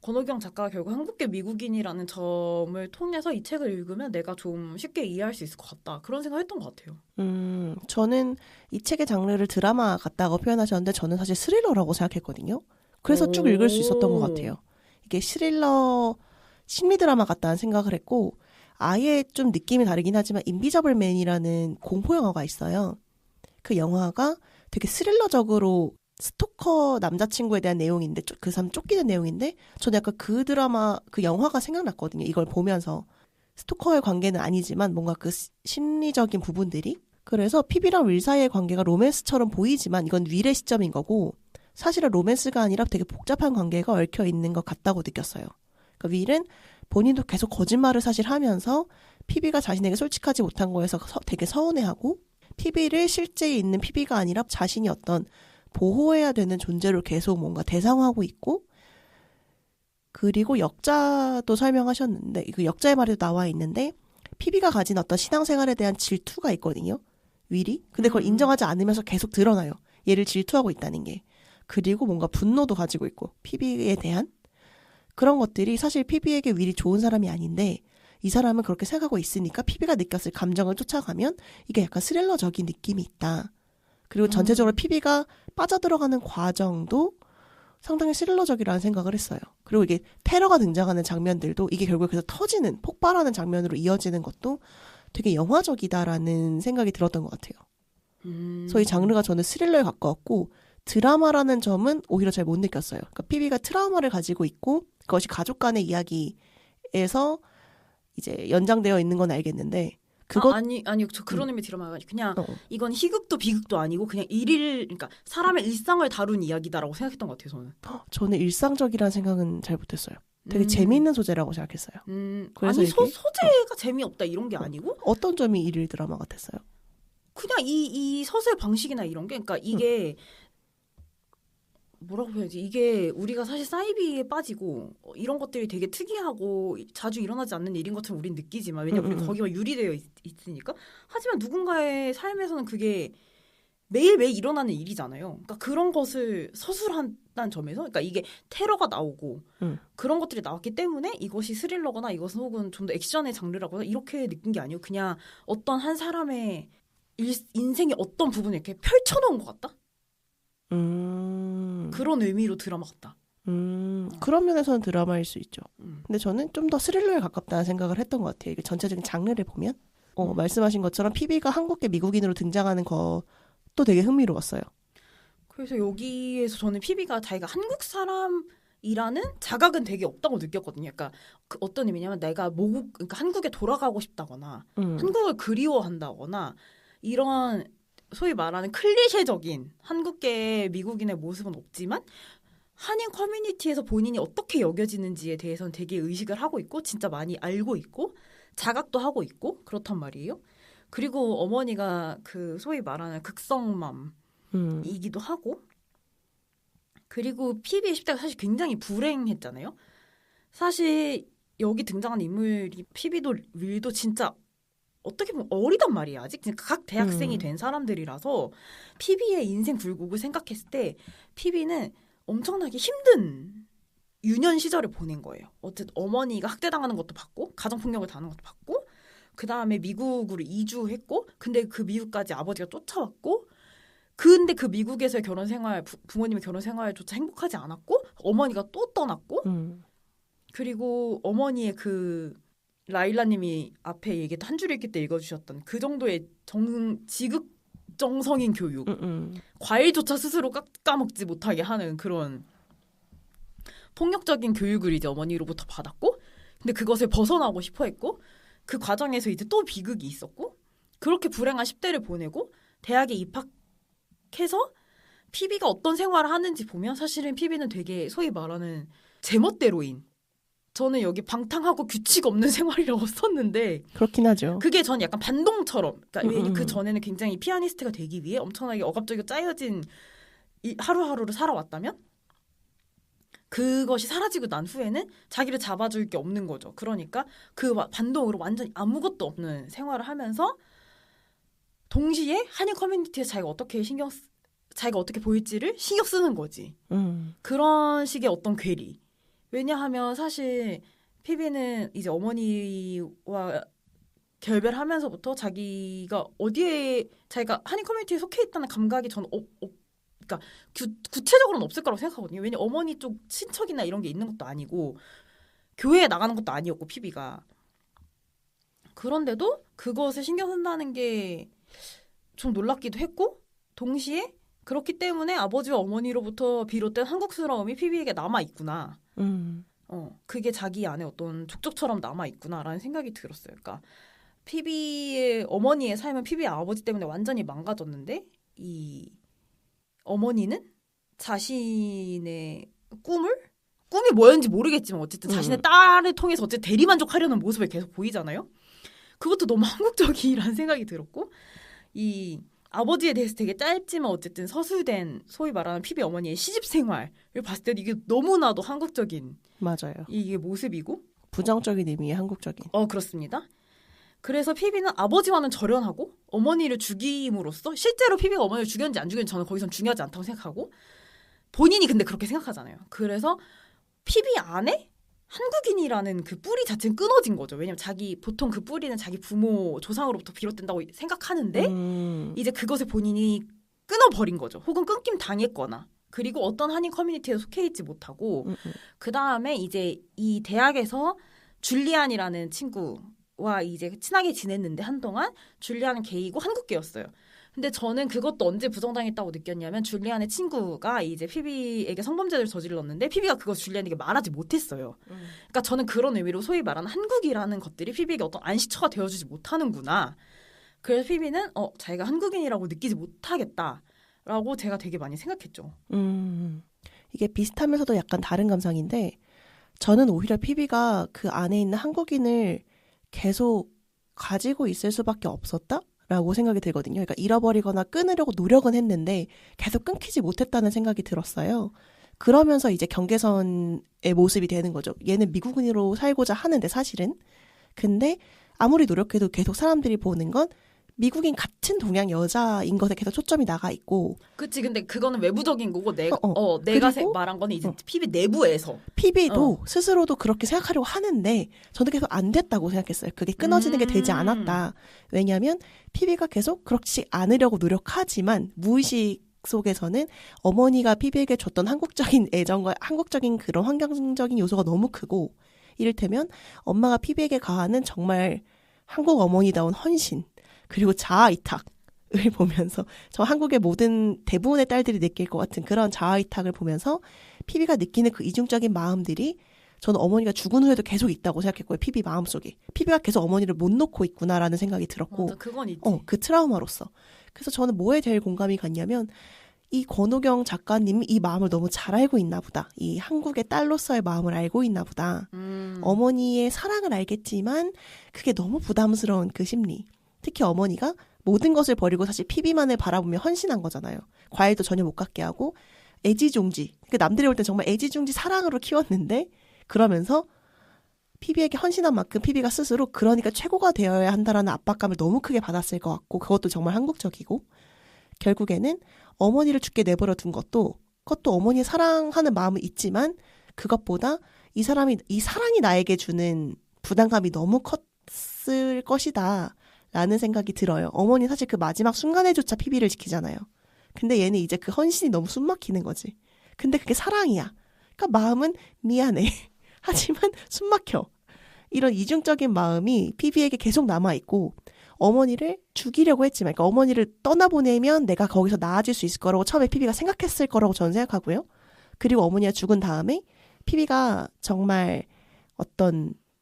권오경 작가가 결국 한국계 미국인이라는 점을 통해서 이 책을 읽으면 내가 좀 쉽게 이해할 수 있을 것 같다. 그런 생각을 했던 것 같아요. 저는 이 책의 장르를 드라마 같다고 표현하셨는데 저는 사실 스릴러라고 생각했거든요. 그래서 쭉 읽을 수 있었던 것 같아요. 이게 스릴러 심리 드라마 같다는 생각을 했고, 아예 좀 느낌이 다르긴 하지만 인비저블 맨이라는 공포 영화가 있어요. 그 영화가 되게 스릴러적으로 스토커 남자친구에 대한 내용인데 그 사람 쫓기는 내용인데 저는 약간 그 드라마 그 영화가 생각났거든요. 이걸 보면서 스토커의 관계는 아니지만 뭔가 그 심리적인 부분들이, 그래서 피비랑 윌 사이의 관계가 로맨스처럼 보이지만 이건 윌의 시점인 거고 사실은 로맨스가 아니라 되게 복잡한 관계가 얽혀 있는 것 같다고 느꼈어요. 그러니까 윌은 본인도 계속 거짓말을 사실 하면서 피비가 자신에게 솔직하지 못한 거에서 되게 서운해하고, 피비를 실제 있는 피비가 아니라 자신이 어떤 보호해야 되는 존재로 계속 뭔가 대상화하고 있고, 그리고 역자도 설명하셨는데 그 역자의 말에도 나와 있는데 피비가 가진 어떤 신앙생활에 대한 질투가 있거든요. 위리? 근데 그걸 인정하지 않으면서 계속 드러나요. 얘를 질투하고 있다는 게. 그리고 뭔가 분노도 가지고 있고 피비에 대한 그런 것들이 사실 피비에게 위리 좋은 사람이 아닌데 이 사람은 그렇게 생각하고 있으니까 피비가 느꼈을 감정을 쫓아가면 이게 약간 스릴러적인 느낌이 있다. 그리고 전체적으로 피비가 빠져들어가는 과정도 상당히 스릴러적이라는 생각을 했어요. 그리고 이게 테러가 등장하는 장면들도 이게 결국 그래서 터지는 폭발하는 장면으로 이어지는 것도 되게 영화적이다라는 생각이 들었던 것 같아요. 그래서 이 장르가 저는 스릴러에 가까웠고 드라마라는 점은 오히려 잘 못 느꼈어요. 그러니까 피비가 트라우마를 가지고 있고 그것이 가족 간의 이야기에서 이제 연장되어 있는 건 알겠는데 그것 아니요. 저 그런 의미 드라마가 아니고 그냥 이건 희극도 비극도 아니고 그냥 그러니까 사람의 일상을 다룬 이야기다라고 생각했던 것 같아요. 저는 일상적이라는 생각은 잘 못했어요. 되게 재미있는 소재라고 생각했어요. 그래서 아니 소재가 재미없다 이런 게 아니고 어떤 점이 일일 드라마 같았어요? 그냥 이 서술 방식이나 이런 게 그러니까 이게 뭐라고 해야지 이게 우리가 사실 사이비에 빠지고 이런 것들이 되게 특이하고 자주 일어나지 않는 일인 것처럼 우린 느끼지만 왜냐면 우리 거기가 유리되어 있으니까 하지만 누군가의 삶에서는 그게 매일매일 일어나는 일이잖아요. 그러니까 그런 것을 서술한다는 점에서 그러니까 이게 테러가 나오고 그런 것들이 나왔기 때문에 이것이 스릴러거나 이것은 혹은 좀 더 액션의 장르라거나 이렇게 느낀 게 아니고 그냥 어떤 한 사람의 인생의 어떤 부분을 이렇게 펼쳐놓은 것 같다? 그런 의미로 드라마 같다. 그런 면에서는 드라마일 수 있죠. 근데 저는 좀 더 스릴러에 가깝다는 생각을 했던 것 같아요. 이게 전체적인 장르를 보면 말씀하신 것처럼 피비가 한국계 미국인으로 등장하는 것도 되게 흥미로웠어요. 그래서 여기에서 저는 피비가 자기가 한국 사람이라는 자각은 되게 없다고 느꼈거든요. 그러니까 그 어떤 의미냐면 내가 그러니까 한국에 돌아가고 싶다거나 한국을 그리워한다거나 이런 소위 말하는 클리셰적인 한국계 미국인의 모습은 없지만 한인 커뮤니티에서 본인이 어떻게 여겨지는지에 대해서는 되게 의식을 하고 있고 진짜 많이 알고 있고 자각도 하고 있고 그렇단 말이에요. 그리고 어머니가 그 소위 말하는 극성맘이기도 하고 그리고 피비의 10대가 사실 굉장히 불행했잖아요. 사실 여기 등장하는 인물이 피비도 윌도 진짜 어떻게 보면 어리단 말이야. 아직 각 대학생이 된 사람들이라서 피비의 인생 굴곡을 생각했을 때 피비는 엄청나게 힘든 유년 시절을 보낸 거예요. 어쨌든 어머니가 학대당하는 것도 봤고 가정폭력을 당하는 것도 봤고 그다음에 미국으로 이주했고 근데 그 미국까지 아버지가 쫓아왔고 근데 그 미국에서의 결혼 생활 부모님의 결혼 생활조차 행복하지 않았고 어머니가 또 떠났고 그리고 어머니의 그 라일라님이 앞에 얘기했던 한 줄 읽기 때 읽어주셨던 그 정도의 지극정성인 교육 과일조차 스스로 까먹지 못하게 하는 그런 폭력적인 교육을 이제 어머니로부터 받았고 근데 그것을 벗어나고 싶어 했고 그 과정에서 이제 또 비극이 있었고 그렇게 불행한 10대를 보내고 대학에 입학해서 피비가 어떤 생활을 하는지 보면 사실은 피비는 되게 소위 말하는 제멋대로인 저는 여기 방탕하고 규칙 없는 생활이라고 썼는데 그렇긴 하죠. 그게 전 약간 반동처럼 그러니까 그 전에는 굉장히 피아니스트가 되기 위해 엄청나게 억압적이고 짜여진 하루하루를 살아왔다면 그것이 사라지고 난 후에는 자기를 잡아줄 게 없는 거죠. 그러니까 그 반동으로 완전히 아무것도 없는 생활을 하면서 동시에 한인 커뮤니티에서 자기가 어떻게 보일지를 신경 쓰는 거지. 그런 식의 어떤 괴리. 왜냐하면 사실 피비는 이제 어머니와 결별하면서부터 자기가 한인 커뮤니티에 속해 있다는 감각이 저는 그러니까 구체적으로는 없을 거라고 생각하거든요. 왜냐면 어머니 쪽 친척이나 이런 게 있는 것도 아니고 교회에 나가는 것도 아니었고 피비가 그런데도 그것을 신경 쓴다는 게 좀 놀랍기도 했고 동시에 그렇기 때문에 아버지와 어머니로부터 비롯된 한국스러움이 피비에게 남아있구나. 그게 자기 안에 어떤 족적처럼 남아있구나라는 생각이 들었어요. 그러니까 피비의 어머니의 삶은 피비의 아버지 때문에 완전히 망가졌는데 이 어머니는 자신의 꿈이 뭐였는지 모르겠지만 어쨌든 자신의 딸을 통해서 어쨌든 대리만족하려는 모습을 계속 보이잖아요. 그것도 너무 한국적이라는 생각이 들었고 이 아버지에 대해서 되게 짧지만 어쨌든 서술된 소위 말하는 피비 어머니의 시집 생활을 봤을 때 이게 너무나도 한국적인 맞아요. 이게 모습이고 부정적인 의미의 한국적인. 그렇습니다. 그래서 피비는 아버지와는 절연하고 어머니를 죽임으로써 실제로 피비가 어머니를 죽였는지 안 죽였는지 저는 거기선 중요하지 않다고 생각하고 본인이 근데 그렇게 생각하잖아요. 그래서 피비 안에 한국인이라는 그 뿌리 자체는 끊어진 거죠. 왜냐면 보통 그 뿌리는 자기 부모 조상으로부터 비롯된다고 생각하는데 이제 그것을 본인이 끊어버린 거죠. 혹은 끊김 당했거나 그리고 어떤 한인 커뮤니티에 속해 있지 못하고 그 다음에 이제 이 대학에서 줄리안이라는 친구와 이제 친하게 지냈는데 한동안 줄리안은 게이고 한국계였어요. 근데 저는 그것도 언제 부정당했다고 느꼈냐면 줄리안의 친구가 이제 피비에게 성범죄를 저질렀는데 피비가 그거 줄리안에게 말하지 못했어요. 그러니까 저는 그런 의미로 소위 말하는 한국이라는 것들이 피비에게 어떤 안식처가 되어주지 못하는구나. 그래서 피비는 자기가 한국인이라고 느끼지 못하겠다라고 제가 되게 많이 생각했죠. 이게 비슷하면서도 약간 다른 감상인데 저는 오히려 피비가 그 안에 있는 한국인을 계속 가지고 있을 수밖에 없었다? 라고 생각이 들거든요. 그러니까 잃어버리거나 끊으려고 노력은 했는데 계속 끊기지 못했다는 생각이 들었어요. 그러면서 이제 경계선의 모습이 되는 거죠. 얘는 미국인으로 살고자 하는데 사실은. 근데 아무리 노력해도 계속 사람들이 보는 건 미국인 같은 동양 여자인 것에 계속 초점이 나가 있고. 그치. 근데 그거는 외부적인 거고 내가 말한 거는 이제 피비 내부에서. 피비도 스스로도 그렇게 생각하려고 하는데 저는 계속 안 됐다고 생각했어요. 그게 끊어지는 게 되지 않았다. 왜냐하면 피비가 계속 그렇지 않으려고 노력하지만 무의식 속에서는 어머니가 피비에게 줬던 한국적인 애정과 한국적인 그런 환경적인 요소가 너무 크고 이를테면 엄마가 피비에게 가하는 정말 한국 어머니다운 헌신 그리고 자아이탁을 보면서 저 한국의 모든 대부분의 딸들이 느낄 것 같은 그런 자아이탁을 보면서 피비가 느끼는 그 이중적인 마음들이 저는 어머니가 죽은 후에도 계속 있다고 생각했고요. 피비 마음속에. 피비가 계속 어머니를 못 놓고 있구나라는 생각이 들었고 맞아, 그건 있지. 그 트라우마로서. 그래서 저는 뭐에 제일 공감이 갔냐면 이 권오경 작가님이 이 마음을 너무 잘 알고 있나 보다. 이 한국의 딸로서의 마음을 알고 있나 보다. 어머니의 사랑을 알겠지만 그게 너무 부담스러운 그 심리. 특히 어머니가 모든 것을 버리고 사실 피비만을 바라보며 헌신한 거잖아요. 과일도 전혀 못 갖게 하고 애지중지. 그러니까 남들이 볼 땐 정말 애지중지 사랑으로 키웠는데 그러면서 피비에게 헌신한 만큼 피비가 스스로 그러니까 최고가 되어야 한다라는 압박감을 너무 크게 받았을 것 같고 그것도 정말 한국적이고 결국에는 어머니를 죽게 내버려 둔 그것도 어머니 사랑하는 마음은 있지만 그것보다 이 사랑이 나에게 주는 부담감이 너무 컸을 것이다. 라는 생각이 들어요. 어머니 사실 그 마지막 순간에조차 피비를 지키잖아요. 근데 얘는 이제 그 헌신이 너무 숨막히는 거지. 근데 그게 사랑이야. 그러니까 마음은 미안해. 하지만 숨막혀. 이런 이중적인 마음이 피비에게 계속 남아있고 어머니를 죽이려고 했지만 그러니까 어머니를 떠나보내면 내가 거기서 나아질 수 있을 거라고 처음에 피비가 생각했을 거라고 저는 생각하고요. 그리고 어머니가 죽은 다음에 피비가 정말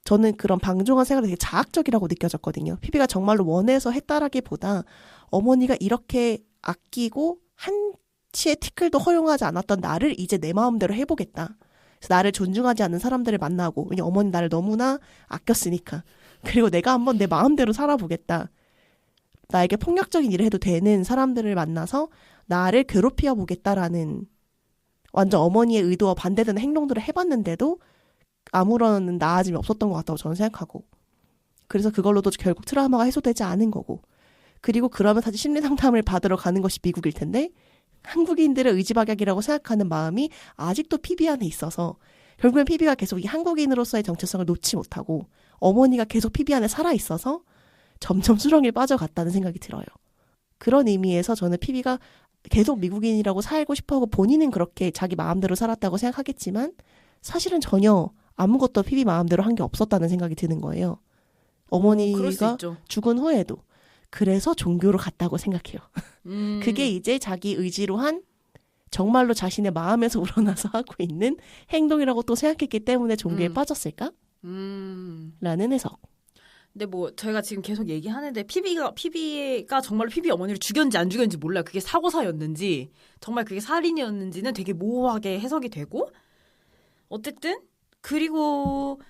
저는 그런 방종한 생활이 되게 자학적이라고 느껴졌거든요. 피비가 정말로 원해서 했다라기보다 어머니가 이렇게 아끼고 한치의 티끌도 허용하지 않았던 나를 이제 내 마음대로 해보겠다. 그래서 나를 존중하지 않는 사람들을 만나고 왜냐면 어머니 나를 너무나 아꼈으니까. 그리고 내가 한번 내 마음대로 살아보겠다. 나에게 폭력적인 일을 해도 되는 사람들을 만나서 나를 괴롭혀 보겠다라는 완전 어머니의 의도와 반대되는 행동들을 해봤는데도 아무런 나아짐이 없었던 것 같다고 저는 생각하고 그래서 그걸로도 결국 트라우마가 해소되지 않은 거고 그리고 그러면 사실 심리상담을 받으러 가는 것이 미국일 텐데 한국인들의 의지박약이라고 생각하는 마음이 아직도 피비 안에 있어서 결국엔 피비가 계속 이 한국인으로서의 정체성을 놓지 못하고 어머니가 계속 피비 안에 살아있어서 점점 수렁에 빠져갔다는 생각이 들어요. 그런 의미에서 저는 피비가 계속 미국인이라고 살고 싶어하고 본인은 그렇게 자기 마음대로 살았다고 생각하겠지만 사실은 전혀 아무것도 피비 마음대로 한 게 없었다는 생각이 드는 거예요. 어머니가 죽은 후에도. 그래서 종교로 갔다고 생각해요. 그게 이제 자기 의지로 한 정말로 자신의 마음에서 우러나서 하고 있는 행동이라고 또 생각했기 때문에 종교에 빠졌을까? 라는 해석. 근데 뭐 저희가 지금 계속 얘기하는데 피비가 정말로 피비 어머니를 죽였는지 안 죽였는지 몰라요. 그게 사고사였는지 정말 그게 살인이었는지는 되게 모호하게 해석이 되고 어쨌든 그리고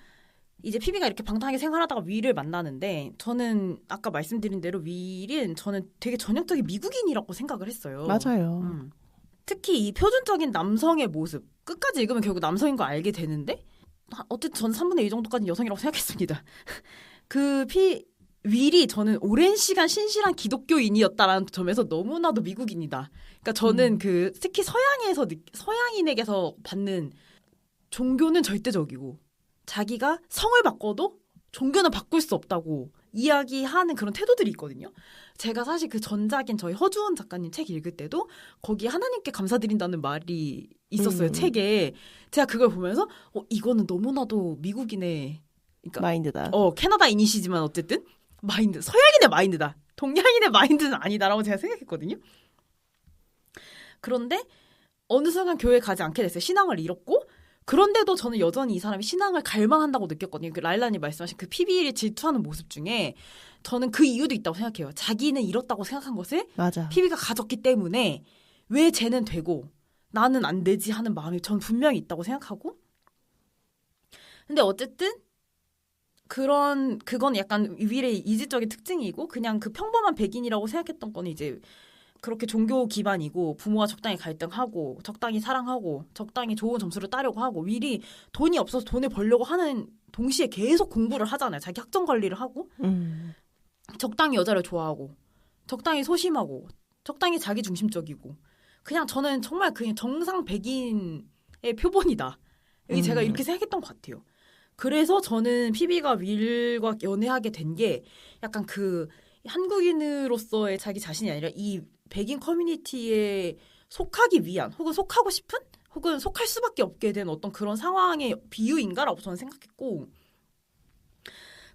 이제 피비가 이렇게 방탕하게 생활하다가 윌을 만나는데 저는 아까 말씀드린 대로 윌은 저는 되게 전형적인 미국인이라고 생각을 했어요. 맞아요. 특히 이 표준적인 남성의 모습 끝까지 읽으면 결국 남성인 거 알게 되는데 어쨌든 전 3분의 2 정도까지는 여성이라고 생각했습니다. 윌이 저는 오랜 시간 신실한 기독교인이었다라는 점에서 너무나도 미국인이다. 그러니까 저는 특히 서양인에게서 받는 종교는 절대적이고 자기가 성을 바꿔도 종교는 바꿀 수 없다고 이야기하는 그런 태도들이 있거든요. 제가 사실 그 전작인 저희 허주원 작가님 책 읽을 때도 거기 하나님께 감사드린다는 말이 있었어요. 책에. 제가 그걸 보면서 이거는 너무나도 미국인의 그러니까 마인드다. 캐나다인이시지만 어쨌든 마인드, 서양인의 마인드다. 동양인의 마인드는 아니다라고 제가 생각했거든요. 그런데 어느 순간 교회에 가지 않게 됐어요. 신앙을 잃었고 그런데도 저는 여전히 이 사람이 신앙을 갈망한다고 느꼈거든요. 그 라일란이 말씀하신 그 피비를 질투하는 모습 중에 저는 그 이유도 있다고 생각해요. 자기는 잃었다고 생각한 것을 맞아. 피비가 가졌기 때문에 왜 쟤는 되고 나는 안 되지 하는 마음이 전 분명히 있다고 생각하고 근데 어쨌든 그건 약간 윌의 이질적인 특징이고 그냥 그 평범한 백인이라고 생각했던 거는 이제 그렇게 종교 기반이고 부모와 적당히 갈등하고 적당히 사랑하고 적당히 좋은 점수를 따려고 하고 윌이 돈이 없어서 돈을 벌려고 하는 동시에 계속 공부를 하잖아요. 자기 학점 관리를 하고 적당히 여자를 좋아하고 적당히 소심하고 적당히 자기중심적이고 그냥 저는 정말 그냥 정상 백인의 표본이다. 제가 이렇게 생각했던 것 같아요. 그래서 저는 피비가 윌과 연애하게 된 게 약간 그 한국인으로서의 자기 자신이 아니라 이 백인 커뮤니티에 속하기 위한 혹은 속하고 싶은 혹은 속할 수밖에 없게 된 어떤 그런 상황의 비유인가라고 저는 생각했고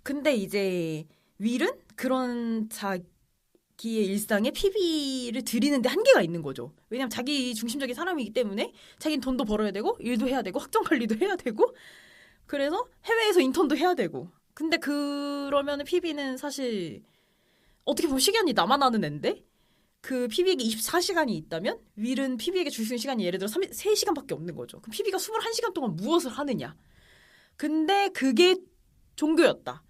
근데 이제 윌은 그런 자기의 일상에 피비를 들이는데 한계가 있는 거죠. 왜냐하면 자기 중심적인 사람이기 때문에 자기는 돈도 벌어야 되고 일도 해야 되고 학점 관리도 해야 되고 그래서 해외에서 인턴도 해야 되고 근데 그러면 피비는 사실 어떻게 보면 시간이 나만 아는 앤데 그 피비에게 24시간이 있다면 윌은 피비에게 줄 수 있는 시간이 예를 들어 3시간밖에 없는 거죠. 그럼 피비가 21시간 동안 무엇을 하느냐. 근데 그게 종교였다.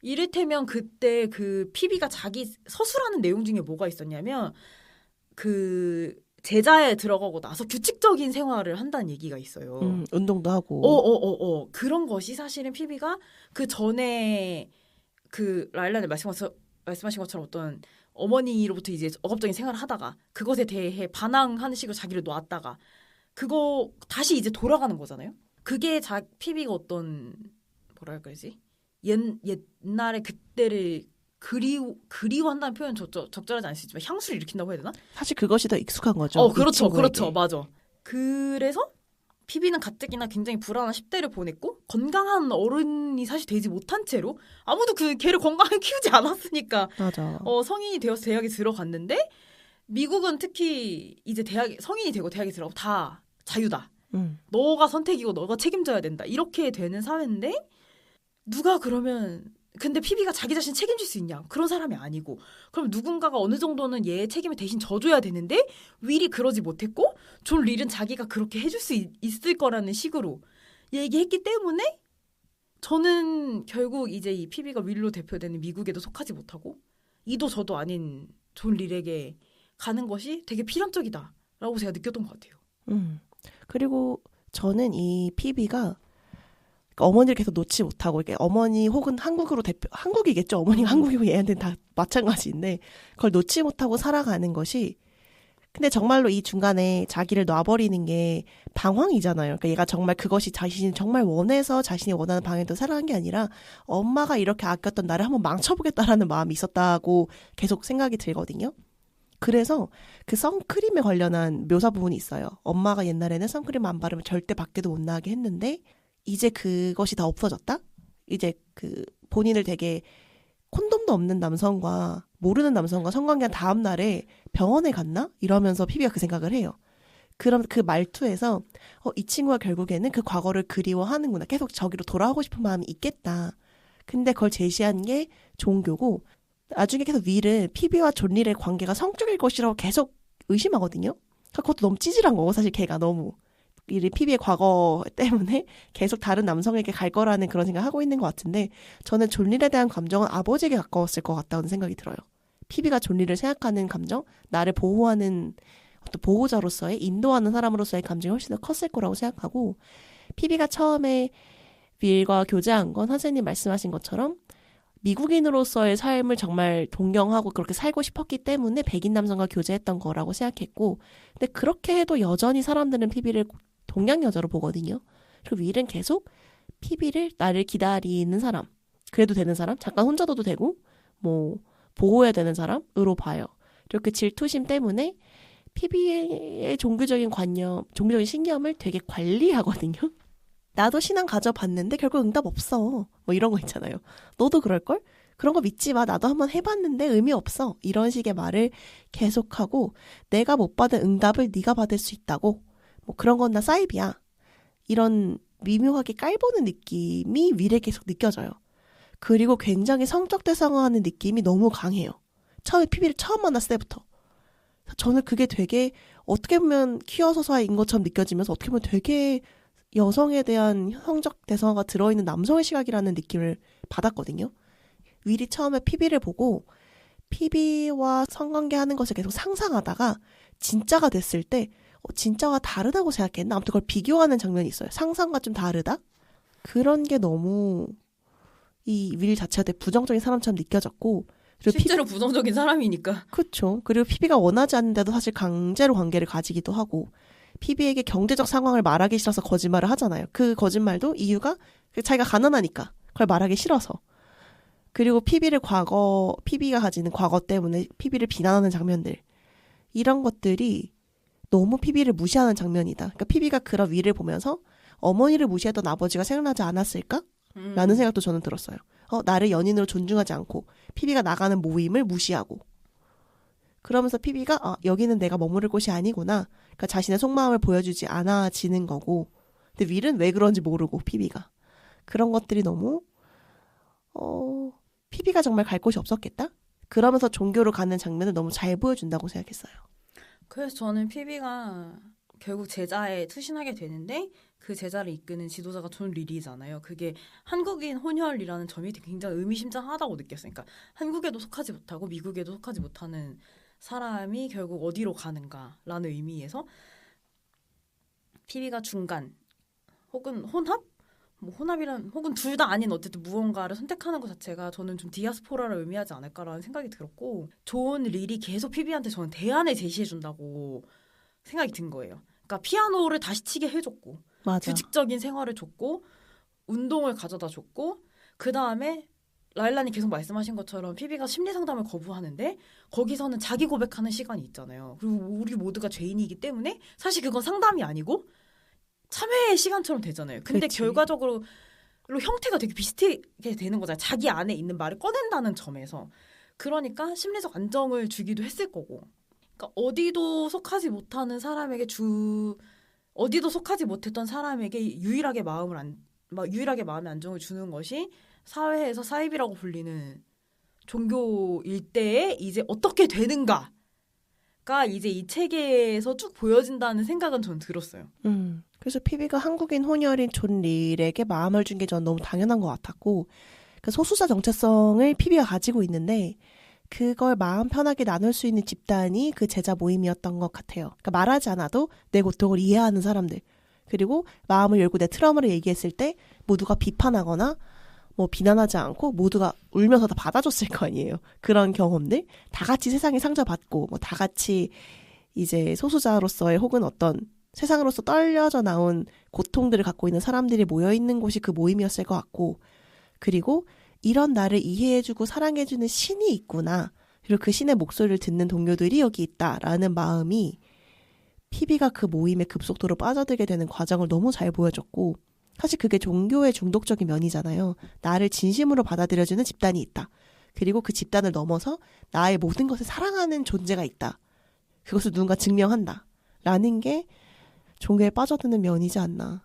이를테면 그때 그 피비가 자기 서술하는 내용 중에 뭐가 있었냐면 그 제자에 들어가고 나서 규칙적인 생활을 한다는 얘기가 있어요. 운동도 하고. 그런 것이 사실은 피비가 그 전에 그 라일란이 말씀하신 것처럼 어떤 어머니로부터 이제 억압적인 생활을 하다가 그것에 대해 반항하는 식으로 자기를 놨다가 그거 다시 이제 돌아가는 거잖아요. 그게 피비가 어떤 뭐라 그러지? 옛날에 그때를 그리워한다는 표현은 적절하지 않을 수 있지만 향수를 일으킨다고 해야 되나? 사실 그것이 더 익숙한 거죠. 그렇죠. 맞아. 그래서 피비는 가뜩이나 굉장히 불안한 10대를 보냈고 건강한 어른이 사실 되지 못한 채로 아무도 그 걔를 건강하게 키우지 않았으니까 맞아. 성인이 되어서 대학에 들어갔는데 미국은 특히 이제 성인이 되고 대학에 들어가면 다 자유다. 너가 선택이고 너가 책임져야 된다. 이렇게 되는 사회인데 누가 그러면 근데 피비가 자기 자신 책임질 수 있냐? 그런 사람이 아니고 그럼 누군가가 어느 정도는 얘의 책임을 대신 져줘야 되는데 윌이 그러지 못했고 존 릴은 자기가 그렇게 해줄 수 있을 거라는 식으로 얘기했기 때문에 저는 결국 이제 이 피비가 윌로 대표되는 미국에도 속하지 못하고 이도 저도 아닌 존 릴에게 가는 것이 되게 필연적이다라고 제가 느꼈던 것 같아요. 그리고 저는 이 피비가 어머니를 계속 놓지 못하고 이게 어머니 혹은 한국이겠죠. 어머니가 한국이고 얘한테는 다 마찬가지인데 그걸 놓지 못하고 살아가는 것이 근데 정말로 이 중간에 자기를 놔버리는 게 방황이잖아요. 그러니까 얘가 정말 그것이 자신이 정말 원해서 자신이 원하는 방향대로 살아간 게 아니라 엄마가 이렇게 아꼈던 나를 한번 망쳐보겠다라는 마음이 있었다고 계속 생각이 들거든요. 그래서 그 선크림에 관련한 묘사 부분이 있어요. 엄마가 옛날에는 선크림 안 바르면 절대 밖에도 못 나가게 했는데 이제 그것이 다 없어졌다? 이제 그 본인을 되게 콘돔도 없는 남성과 모르는 남성과 성관계한 다음 날에 병원에 갔나? 이러면서 피비가 그 생각을 해요. 그럼 그 말투에서 이 친구가 결국에는 그 과거를 그리워하는구나. 계속 저기로 돌아오고 싶은 마음이 있겠다. 근데 그걸 제시한 게 종교고 나중에 계속 윌은 피비와 존 릴의 관계가 성적일 것이라고 계속 의심하거든요. 그것도 너무 찌질한 거고 사실 걔가 너무 이 피비의 과거 때문에 계속 다른 남성에게 갈 거라는 그런 생각을 하고 있는 것 같은데 저는 존리에 대한 감정은 아버지에게 가까웠을 것 같다는 생각이 들어요. 피비가 존리를 생각하는 감정, 나를 보호하는 어떤 보호자로서의 인도하는 사람으로서의 감정이 훨씬 더 컸을 거라고 생각하고 피비가 처음에 윌과 교제한 건 선생님 말씀하신 것처럼 미국인으로서의 삶을 정말 동경하고 그렇게 살고 싶었기 때문에 백인 남성과 교제했던 거라고 생각했고 근데 그렇게 해도 여전히 사람들은 피비를 동양 여자로 보거든요. 그리고 윌은 계속 피비를 나를 기다리는 사람, 그래도 되는 사람, 잠깐 혼자 둬도 되고 뭐 보호해야 되는 사람으로 봐요. 그리고 그 질투심 때문에 피비의 종교적인 관념, 종교적인 신념을 되게 관리하거든요. 나도 신앙 가져봤는데 결국 응답 없어. 뭐 이런 거 있잖아요. 너도 그럴걸? 그런 거 믿지 마. 나도 한번 해봤는데 의미 없어. 이런 식의 말을 계속하고 내가 못 받은 응답을 네가 받을 수 있다고. 뭐 그런 건 나 사이비야. 이런 미묘하게 깔보는 느낌이 윌에 계속 느껴져요. 그리고 굉장히 성적 대상화하는 느낌이 너무 강해요. 처음에 피비를 처음 만났을 때부터. 저는 그게 되게 어떻게 보면 퀴어 서사인 것처럼 느껴지면서 어떻게 보면 되게 여성에 대한 성적 대상화가 들어있는 남성의 시각이라는 느낌을 받았거든요. 윌이 처음에 피비를 보고 피비와 성관계하는 것을 계속 상상하다가 진짜가 됐을 때 진짜와 다르다고 생각했나? 아무튼 그걸 비교하는 장면이 있어요. 상상과 좀 다르다? 그런 게 너무 이 윌 자체가 되게 부정적인 사람처럼 느껴졌고 그리고 실제로 부정적인 사람이니까. 그렇죠. 그리고 피비가 원하지 않는데도 사실 강제로 관계를 가지기도 하고 피비에게 경제적 상황을 말하기 싫어서 거짓말을 하잖아요. 그 거짓말도 이유가 자기가 가난하니까 그걸 말하기 싫어서. 그리고 피비가 가지는 과거 때문에 피비를 비난하는 장면들. 이런 것들이 너무 피비를 무시하는 장면이다. 그러니까 피비가 그런 윌을 보면서 어머니를 무시했던 아버지가 생각나지 않았을까? 라는 생각도 저는 들었어요. 나를 연인으로 존중하지 않고 피비가 나가는 모임을 무시하고 그러면서 피비가 여기는 내가 머무를 곳이 아니구나. 그러니까 자신의 속마음을 보여주지 않아지는 거고 근데 윌은 왜 그런지 모르고 피비가 그런 것들이 너무 피비가 정말 갈 곳이 없었겠다? 그러면서 종교로 가는 장면을 너무 잘 보여준다고 생각했어요. 그래서 저는 피비가 결국 제자에 투신하게 되는데 그 제자를 이끄는 지도자가 존 릴이잖아요. 그게 한국인 혼혈이라는 점이 굉장히 의미심장하다고 느꼈어요. 그러니까 한국에도 속하지 못하고 미국에도 속하지 못하는 사람이 결국 어디로 가는가라는 의미에서 피비가 중간 혹은 혼합? 뭐 혼합이란 혹은 둘 다 아닌 어쨌든 무언가를 선택하는 것 자체가 저는 좀 디아스포라를 의미하지 않을까라는 생각이 들었고 존 릴이 계속 피비한테 저는 대안을 제시해준다고 생각이 든 거예요. 그러니까 피아노를 다시 치게 해줬고 맞아. 규칙적인 생활을 줬고 운동을 가져다 줬고 그 다음에 라일란이 계속 말씀하신 것처럼 피비가 심리 상담을 거부하는데 거기서는 자기 고백하는 시간이 있잖아요. 그리고 우리 모두가 죄인이기 때문에 사실 그건 상담이 아니고 참회의 시간처럼 되잖아요. 근데 그치. 결과적으로 형태가 되게 비슷하게 되는 거잖아요. 자기 안에 있는 말을 꺼낸다는 점에서. 그러니까 심리적 안정을 주기도 했을 거고. 그러니까 어디도 속하지 못하는 사람에게 어디도 속하지 못했던 사람에게 유일하게 마음의 안정을 주는 것이 사회에서 사입이라고 불리는 종교일 때에 이제 어떻게 되는가가 이제 이 책에서 쭉 보여진다는 생각은 저는 들었어요. 그래서 피비가 한국인 혼혈인 존 릴에게 마음을 준 게 전 너무 당연한 것 같았고 그 소수자 정체성을 피비가 가지고 있는데 그걸 마음 편하게 나눌 수 있는 집단이 그 제자 모임이었던 것 같아요. 그러니까 말하지 않아도 내 고통을 이해하는 사람들. 그리고 마음을 열고 내 트라우마를 얘기했을 때 모두가 비판하거나 뭐 비난하지 않고 모두가 울면서 다 받아줬을 거 아니에요. 그런 경험들. 다 같이 세상에 상처받고 뭐 다 같이 이제 소수자로서의 혹은 어떤 세상으로서 떨려져 나온 고통들을 갖고 있는 사람들이 모여있는 곳이 그 모임이었을 것 같고 그리고 이런 나를 이해해주고 사랑해주는 신이 있구나. 그리고 그 신의 목소리를 듣는 동료들이 여기 있다라는 마음이 피비가 그 모임에 급속도로 빠져들게 되는 과정을 너무 잘 보여줬고 사실 그게 종교의 중독적인 면이잖아요. 나를 진심으로 받아들여주는 집단이 있다. 그리고 그 집단을 넘어서 나의 모든 것을 사랑하는 존재가 있다. 그것을 누군가 증명한다. 라는 게 종교에 빠져드는 면이지 않나.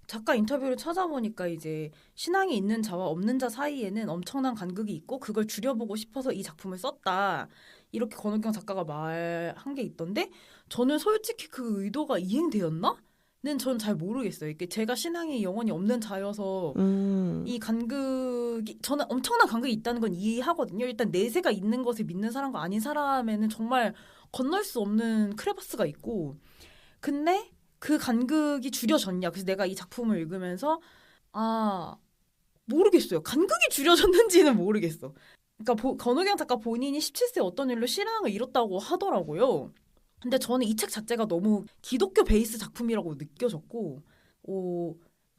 작가 인터뷰를 찾아보니까 이제 신앙이 있는 자와 없는 자 사이에는 엄청난 간극이 있고 그걸 줄여보고 싶어서 이 작품을 썼다. 이렇게 권은경 작가가 말한 게 있던데 저는 솔직히 그 의도가 이행되었나? 전 잘 모르겠어요. 이게 제가 신앙이 영원히 없는 자여서 이 간극이 저는 엄청난 간극이 있다는 건 이해하거든요. 일단 내세가 있는 것을 믿는 사람과 아닌 사람에는 정말 건널 수 없는 크레바스가 있고 근데 그 간극이 줄여졌냐. 그래서 내가 이 작품을 읽으면서 모르겠어요. 간극이 줄여졌는지는 모르겠어. 그러니까 건우경 작가 본인이 17세 어떤 일로 신앙을 잃었다고 하더라고요. 근데 저는 이 책 자체가 너무 기독교 베이스 작품이라고 느껴졌고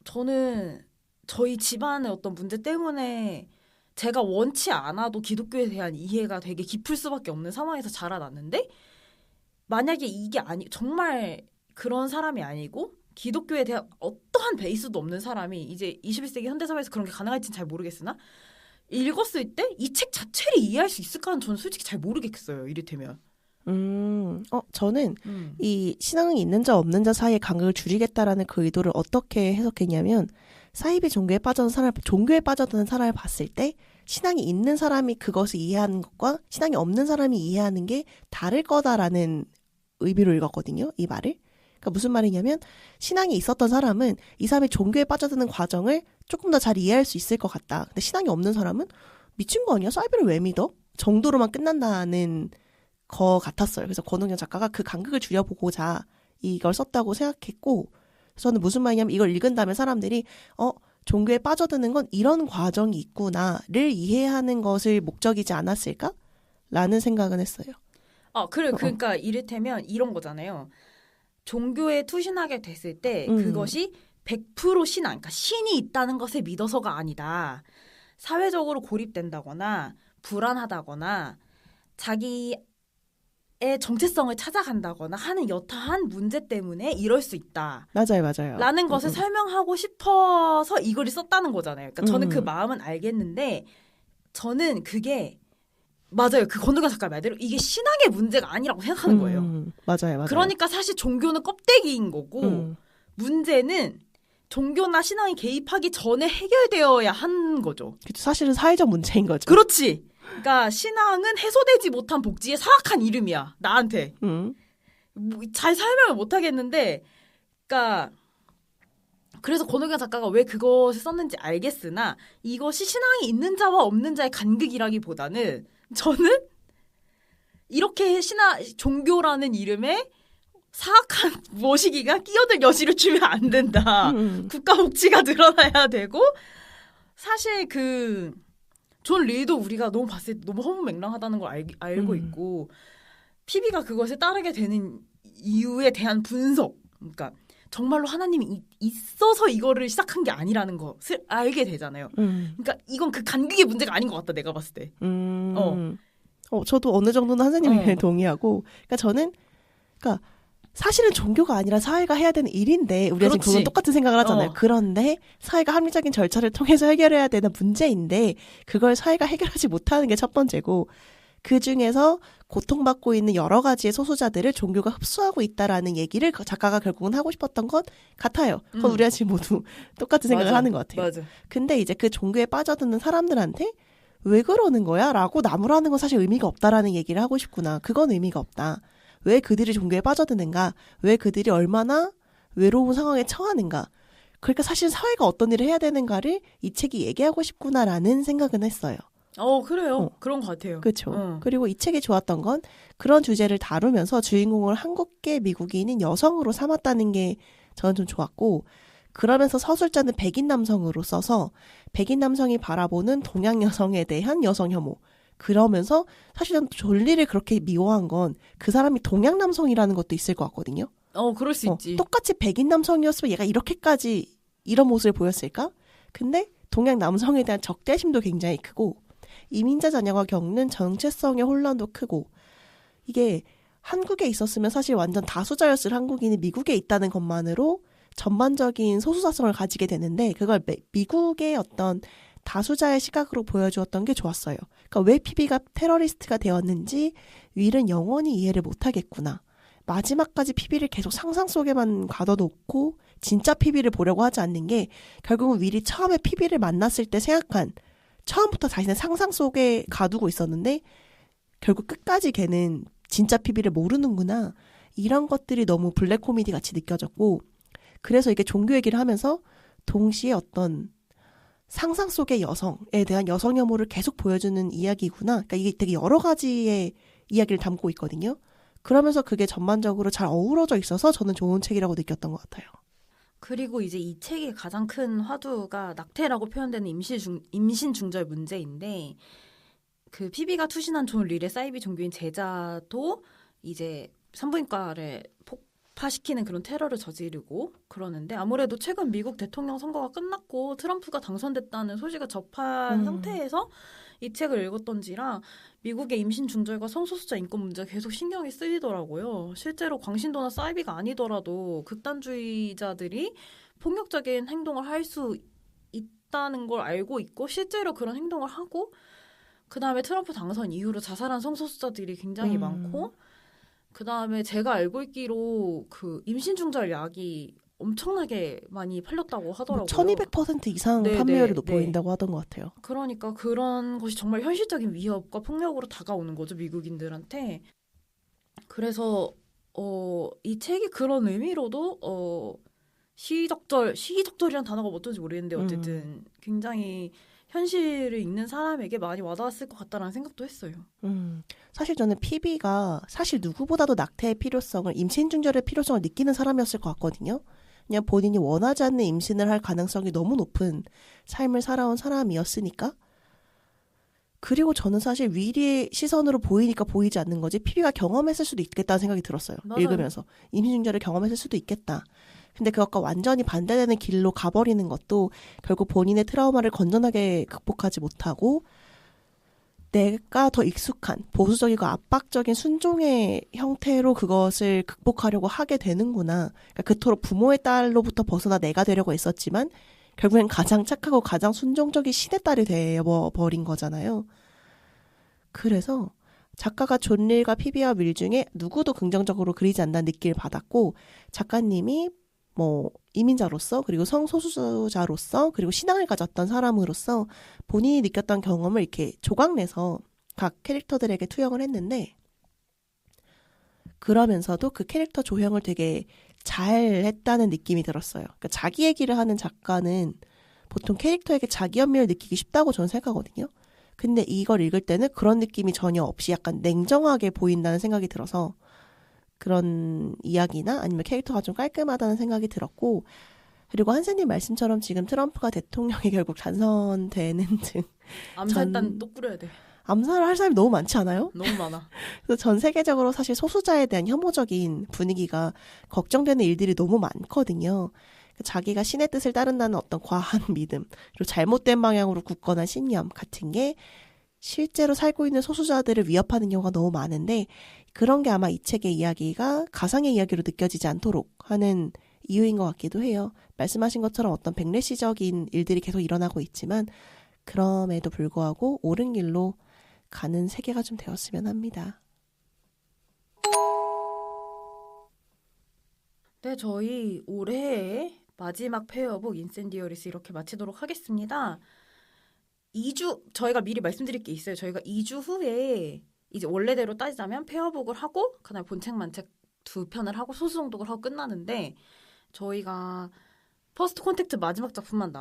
저는 저희 집안의 어떤 문제 때문에 제가 원치 않아도 기독교에 대한 이해가 되게 깊을 수밖에 없는 상황에서 자라났는데 만약에 이게 정말 그런 사람이 아니고 기독교에 대한 어떠한 베이스도 없는 사람이 이제 21세기 현대사회에서 그런 게 가능할지는 잘 모르겠으나 읽었을 때 이 책 자체를 이해할 수 있을까는 저는 솔직히 잘 모르겠어요. 이를테면. 저는 이 신앙이 있는 자 없는 자 사이의 간극을 줄이겠다라는 그 의도를 어떻게 해석했냐면 사이비 종교에 빠져드는 사람을 봤을 때 신앙이 있는 사람이 그것을 이해하는 것과 신앙이 없는 사람이 이해하는 게 다를 거다라는 의미로 읽었거든요. 이 말을. 그러니까 무슨 말이냐면 신앙이 있었던 사람은 이 사람이 종교에 빠져드는 과정을 조금 더 잘 이해할 수 있을 것 같다. 근데 신앙이 없는 사람은 미친 거 아니야? 사이비를 왜 믿어? 정도로만 끝난다는 거 같았어요. 그래서 권은경 작가가 그 간극을 줄여보고자 이걸 썼다고 생각했고 저는 무슨 말이냐면 이걸 읽은 다음에 사람들이 종교에 빠져드는 건 이런 과정이 있구나를 이해하는 것을 목적이지 않았을까라는 생각은 했어요. 그러니까 이를테면 이런 거잖아요. 종교에 투신하게 됐을 때 그것이 100% 신앙, 그러니까 신이 있다는 것을 믿어서가 아니다. 사회적으로 고립된다거나 불안하다거나 자기의 정체성을 찾아간다거나 하는 여타한 문제 때문에 이럴 수 있다. 맞아요. 라는 것을 설명하고 싶어서 이 글을 썼다는 거잖아요. 그러니까 저는 그 마음은 알겠는데 저는 그게 맞아요. 그 권우경 작가 말대로 이게 신앙의 문제가 아니라고 생각하는 거예요. 맞아요. 그러니까 사실 종교는 껍데기인 거고 문제는 종교나 신앙이 개입하기 전에 해결되어야 하는 거죠. 사실은 사회적 문제인 거죠. 그렇지. 그러니까 신앙은 해소되지 못한 복지의 사악한 이름이야. 나한테. 잘 설명을 못 하겠는데 그러니까 그래서 권우경 작가가 왜 그것을 썼는지 알겠으나 이것이 신앙이 있는 자와 없는 자의 간극이라기보다는 저는 이렇게 종교라는 이름에 사악한 모시기가 끼어들 여지를 주면 안 된다. 국가 복지가 늘어나야 되고 사실 존 릴도 우리가 너무 봤을 때 너무 허무맹랑하다는 걸 알고 있고 PB가 그것에 따르게 되는 이유에 대한 분석 그러니까 정말로 하나님이 있어서 이거를 시작한 게 아니라는 것을 알게 되잖아요. 그러니까 이건 그 간극의 문제가 아닌 것 같다. 내가 봤을 때. 저도 어느 정도는 한사님에게 동의하고 그러니까 저는 사실은 종교가 아니라 사회가 해야 되는 일인데 우리가 지금 그건 똑같은 생각을 하잖아요. 그런데 사회가 합리적인 절차를 통해서 해결해야 되는 문제인데 그걸 사회가 해결하지 못하는 게 첫 번째고 그중에서 고통받고 있는 여러 가지의 소수자들을 종교가 흡수하고 있다라는 얘기를 작가가 결국은 하고 싶었던 것 같아요. 그건 우리가 지금 모두 똑같은 생각을 하는 것 같아요. 맞아. 근데 이제 그 종교에 빠져드는 사람들한테 왜 그러는 거야? 라고 나무라는 건 사실 의미가 없다라는 얘기를 하고 싶구나. 그건 의미가 없다. 왜 그들이 종교에 빠져드는가? 왜 그들이 얼마나 외로운 상황에 처하는가? 그러니까 사실 사회가 어떤 일을 해야 되는가를 이 책이 얘기하고 싶구나라는 생각은 했어요. 그래요. 그런 것 같아요. 그렇죠. 그리고 이 책이 좋았던 건 그런 주제를 다루면서 주인공을 한국계 미국인인 여성으로 삼았다는 게 저는 좀 좋았고 그러면서 서술자는 백인 남성으로 써서 백인 남성이 바라보는 동양 여성에 대한 여성 혐오 그러면서 사실은 졸리를 그렇게 미워한 건 그 사람이 동양 남성이라는 것도 있을 것 같거든요. 그럴 수 있지. 똑같이 백인 남성이었으면 얘가 이렇게까지 이런 모습을 보였을까? 근데 동양 남성에 대한 적대심도 굉장히 크고 이민자 자녀가 겪는 정체성의 혼란도 크고 이게 한국에 있었으면 사실 완전 다수자였을 한국인이 미국에 있다는 것만으로 전반적인 소수자성을 가지게 되는데 그걸 미국의 어떤 다수자의 시각으로 보여주었던 게 좋았어요. 그러니까 왜 PB가 테러리스트가 되었는지 윌은 영원히 이해를 못하겠구나. 마지막까지 PB를 계속 상상 속에만 가둬놓고 진짜 PB를 보려고 하지 않는 게 결국은 윌이 처음에 PB를 만났을 때 생각한 처음부터 자신의 상상 속에 가두고 있었는데 결국 끝까지 걔는 진짜 PB를 모르는구나. 이런 것들이 너무 블랙 코미디 같이 느껴졌고 그래서 이게 종교 얘기를 하면서 동시에 어떤 상상 속의 여성에 대한 여성 혐오를 계속 보여주는 이야기구나. 그러니까 이게 되게 여러 가지의 이야기를 담고 있거든요. 그러면서 그게 전반적으로 잘 어우러져 있어서 저는 좋은 책이라고 느꼈던 것 같아요. 그리고 이제 이 책의 가장 큰 화두가 낙태라고 표현되는 임신 중절 문제인데 그 피비가 투신한 존 릴의 사이비 종교인 제자도 이제 산부인과를 폭파시키는 그런 테러를 저지르고 그러는데 아무래도 최근 미국 대통령 선거가 끝났고 트럼프가 당선됐다는 소식을 접한 상태에서 이 책을 읽었던지라 미국의 임신 중절과 성소수자 인권 문제가 계속 신경이 쓰이더라고요. 실제로 광신도나 사이비가 아니더라도 극단주의자들이 폭력적인 행동을 할 수 있다는 걸 알고 있고 실제로 그런 행동을 하고 그다음에 트럼프 당선 이후로 자살한 성소수자들이 굉장히 많고 그다음에 제가 알고 있기로 그 임신 중절 약이 엄청나게 많이 팔렸다고 하더라고요. 1200% 이상 판매율이 보인다고 하던 것 같아요. 그러니까 그런 것이 정말 현실적인 위협과 폭력으로 다가오는 거죠, 미국인들한테. 그래서 이 책이 그런 의미로도 시기적절이라는 단어가 어떤지 모르겠는데 어쨌든 굉장히 현실을 읽는 사람에게 많이 와닿았을 것 같다라는 생각도 했어요. 사실 저는 피비가 사실 누구보다도 낙태의 필요성을, 임신 중절의 필요성을 느끼는 사람이었을 것 같거든요. 그냥 본인이 원하지 않는 임신을 할 가능성이 너무 높은 삶을 살아온 사람이었으니까. 그리고 저는 사실 위리의 시선으로 보이니까 보이지 않는 거지 피비가 경험했을 수도 있겠다는 생각이 들었어요. 맞아요. 읽으면서. 임신 중절을 경험했을 수도 있겠다. 근데 그것과 완전히 반대되는 길로 가버리는 것도 결국 본인의 트라우마를 건전하게 극복하지 못하고 내가 더 익숙한 보수적이고 압박적인 순종의 형태로 그것을 극복하려고 하게 되는구나. 그러니까 그토록 부모의 딸로부터 벗어나 내가 되려고 했었지만 결국엔 가장 착하고 가장 순종적인 신의 딸이 되어버린 거잖아요. 그래서 작가가 존 릴과 피비와 밀 중에 누구도 긍정적으로 그리지 않는 느낌을 받았고 작가님이 이민자로서 그리고 성소수자로서 그리고 신앙을 가졌던 사람으로서 본인이 느꼈던 경험을 이렇게 조각내서 각 캐릭터들에게 투영을 했는데 그러면서도 그 캐릭터 조형을 되게 잘 했다는 느낌이 들었어요. 그러니까 자기 얘기를 하는 작가는 보통 캐릭터에게 자기 연민을 느끼기 쉽다고 저는 생각하거든요. 근데 이걸 읽을 때는 그런 느낌이 전혀 없이 약간 냉정하게 보인다는 생각이 들어서 그런 이야기나 아니면 캐릭터가 좀 깔끔하다는 생각이 들었고 그리고 한세님 말씀처럼 지금 트럼프가 대통령이 결국 당선되는 등 암살단 또 꾸려야 돼. 암살을 할 사람이 너무 많지 않아요? 너무 많아. 그래서 전 세계적으로 사실 소수자에 대한 혐오적인 분위기가 걱정되는 일들이 너무 많거든요. 자기가 신의 뜻을 따른다는 어떤 과한 믿음 그리고 잘못된 방향으로 굳건한 신념 같은 게 실제로 살고 있는 소수자들을 위협하는 경우가 너무 많은데 그런 게 아마 이 책의 이야기가 가상의 이야기로 느껴지지 않도록 하는 이유인 것 같기도 해요. 말씀하신 것처럼 어떤 백래시적인 일들이 계속 일어나고 있지만 그럼에도 불구하고 옳은 길로 가는 세계가 좀 되었으면 합니다. 네, 저희 올해의 마지막 페어북 인센디어리스 이렇게 마치도록 하겠습니다. 2주 저희가 미리 말씀드릴 게 있어요. 저희가 2주 후에 이제 원래대로 따지자면 페어북을 하고 그다음에 본책 만책 2편을 하고 소수정독을 하고 끝나는데 저희가 퍼스트 콘택트 마지막 작품만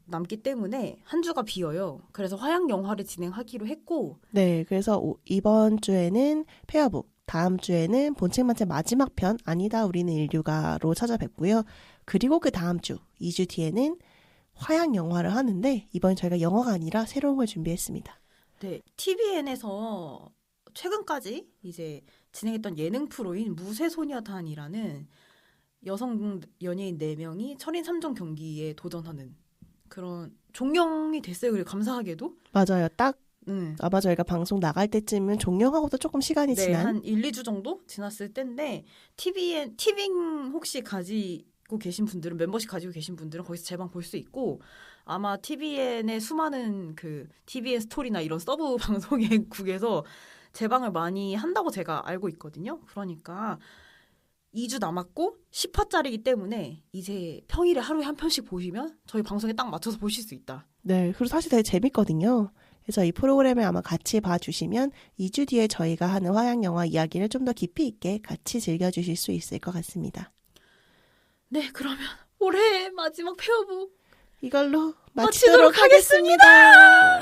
남기 때문에 한 주가 비어요. 그래서 화양 영화를 진행하기로 했고 네, 그래서 이번 주에는 페어북 다음 주에는 본책 만책 마지막 편 아니다 우리는 인류가로 찾아뵙고요. 그리고 그 다음 주 2주 뒤에는 화양 영화를 하는데 이번엔 저희가 영화가 아니라 새로운 걸 준비했습니다. 네, TVN에서 최근까지 이제 진행했던 예능 프로인 무쇠소녀단이라는 여성 연예인 4명이 철인 3종 경기에 도전하는 그런 종영이 됐어요. 그리고 감사하게도. 맞아요. 딱 아마 저희가 방송 나갈 때쯤은 종영하고도 조금 시간이 지난 한 1, 2주 정도 지났을 때인데 티빙 혹시 가지고 계신 분들은 멤버십 가지고 계신 분들은 거기서 제방 볼 수 있고 아마 TVN의 수많은 그 TVN 스토리나 이런 서브 방송국에서 제방을 많이 한다고 제가 알고 있거든요. 그러니까 2주 남았고 10화짜리이기 때문에 이제 평일에 하루에 한 편씩 보시면 저희 방송에 딱 맞춰서 보실 수 있다. 네, 그리고 사실 되게 재밌거든요. 그래서 이 프로그램을 아마 같이 봐주시면 2주 뒤에 저희가 하는 화양 영화 이야기를 좀 더 깊이 있게 같이 즐겨주실 수 있을 것 같습니다. 네, 그러면 올해 마지막 페어북 이걸로 마치도록 마치도록 하겠습니다.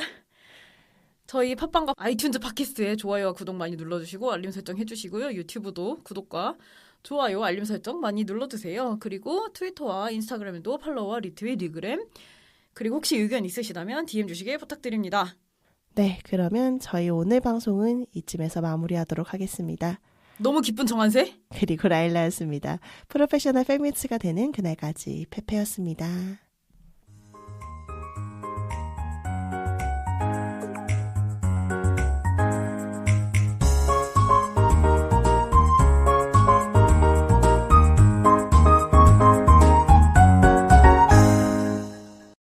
저희 팟빵과 아이튠즈 팟캐스트에 좋아요와 구독 많이 눌러주시고 알림 설정 해주시고요. 유튜브도 구독과 좋아요, 알림 설정 많이 눌러주세요. 그리고 트위터와 인스타그램에도 팔로우와 리트윗, 리그램 그리고 혹시 의견 있으시다면 DM 주시길 부탁드립니다. 네, 그러면 저희 오늘 방송은 이쯤에서 마무리하도록 하겠습니다. 너무 기쁜 정한세? 그리고 라일라였습니다. 프로페셔널 페미니스트가 되는 그날까지 페페였습니다.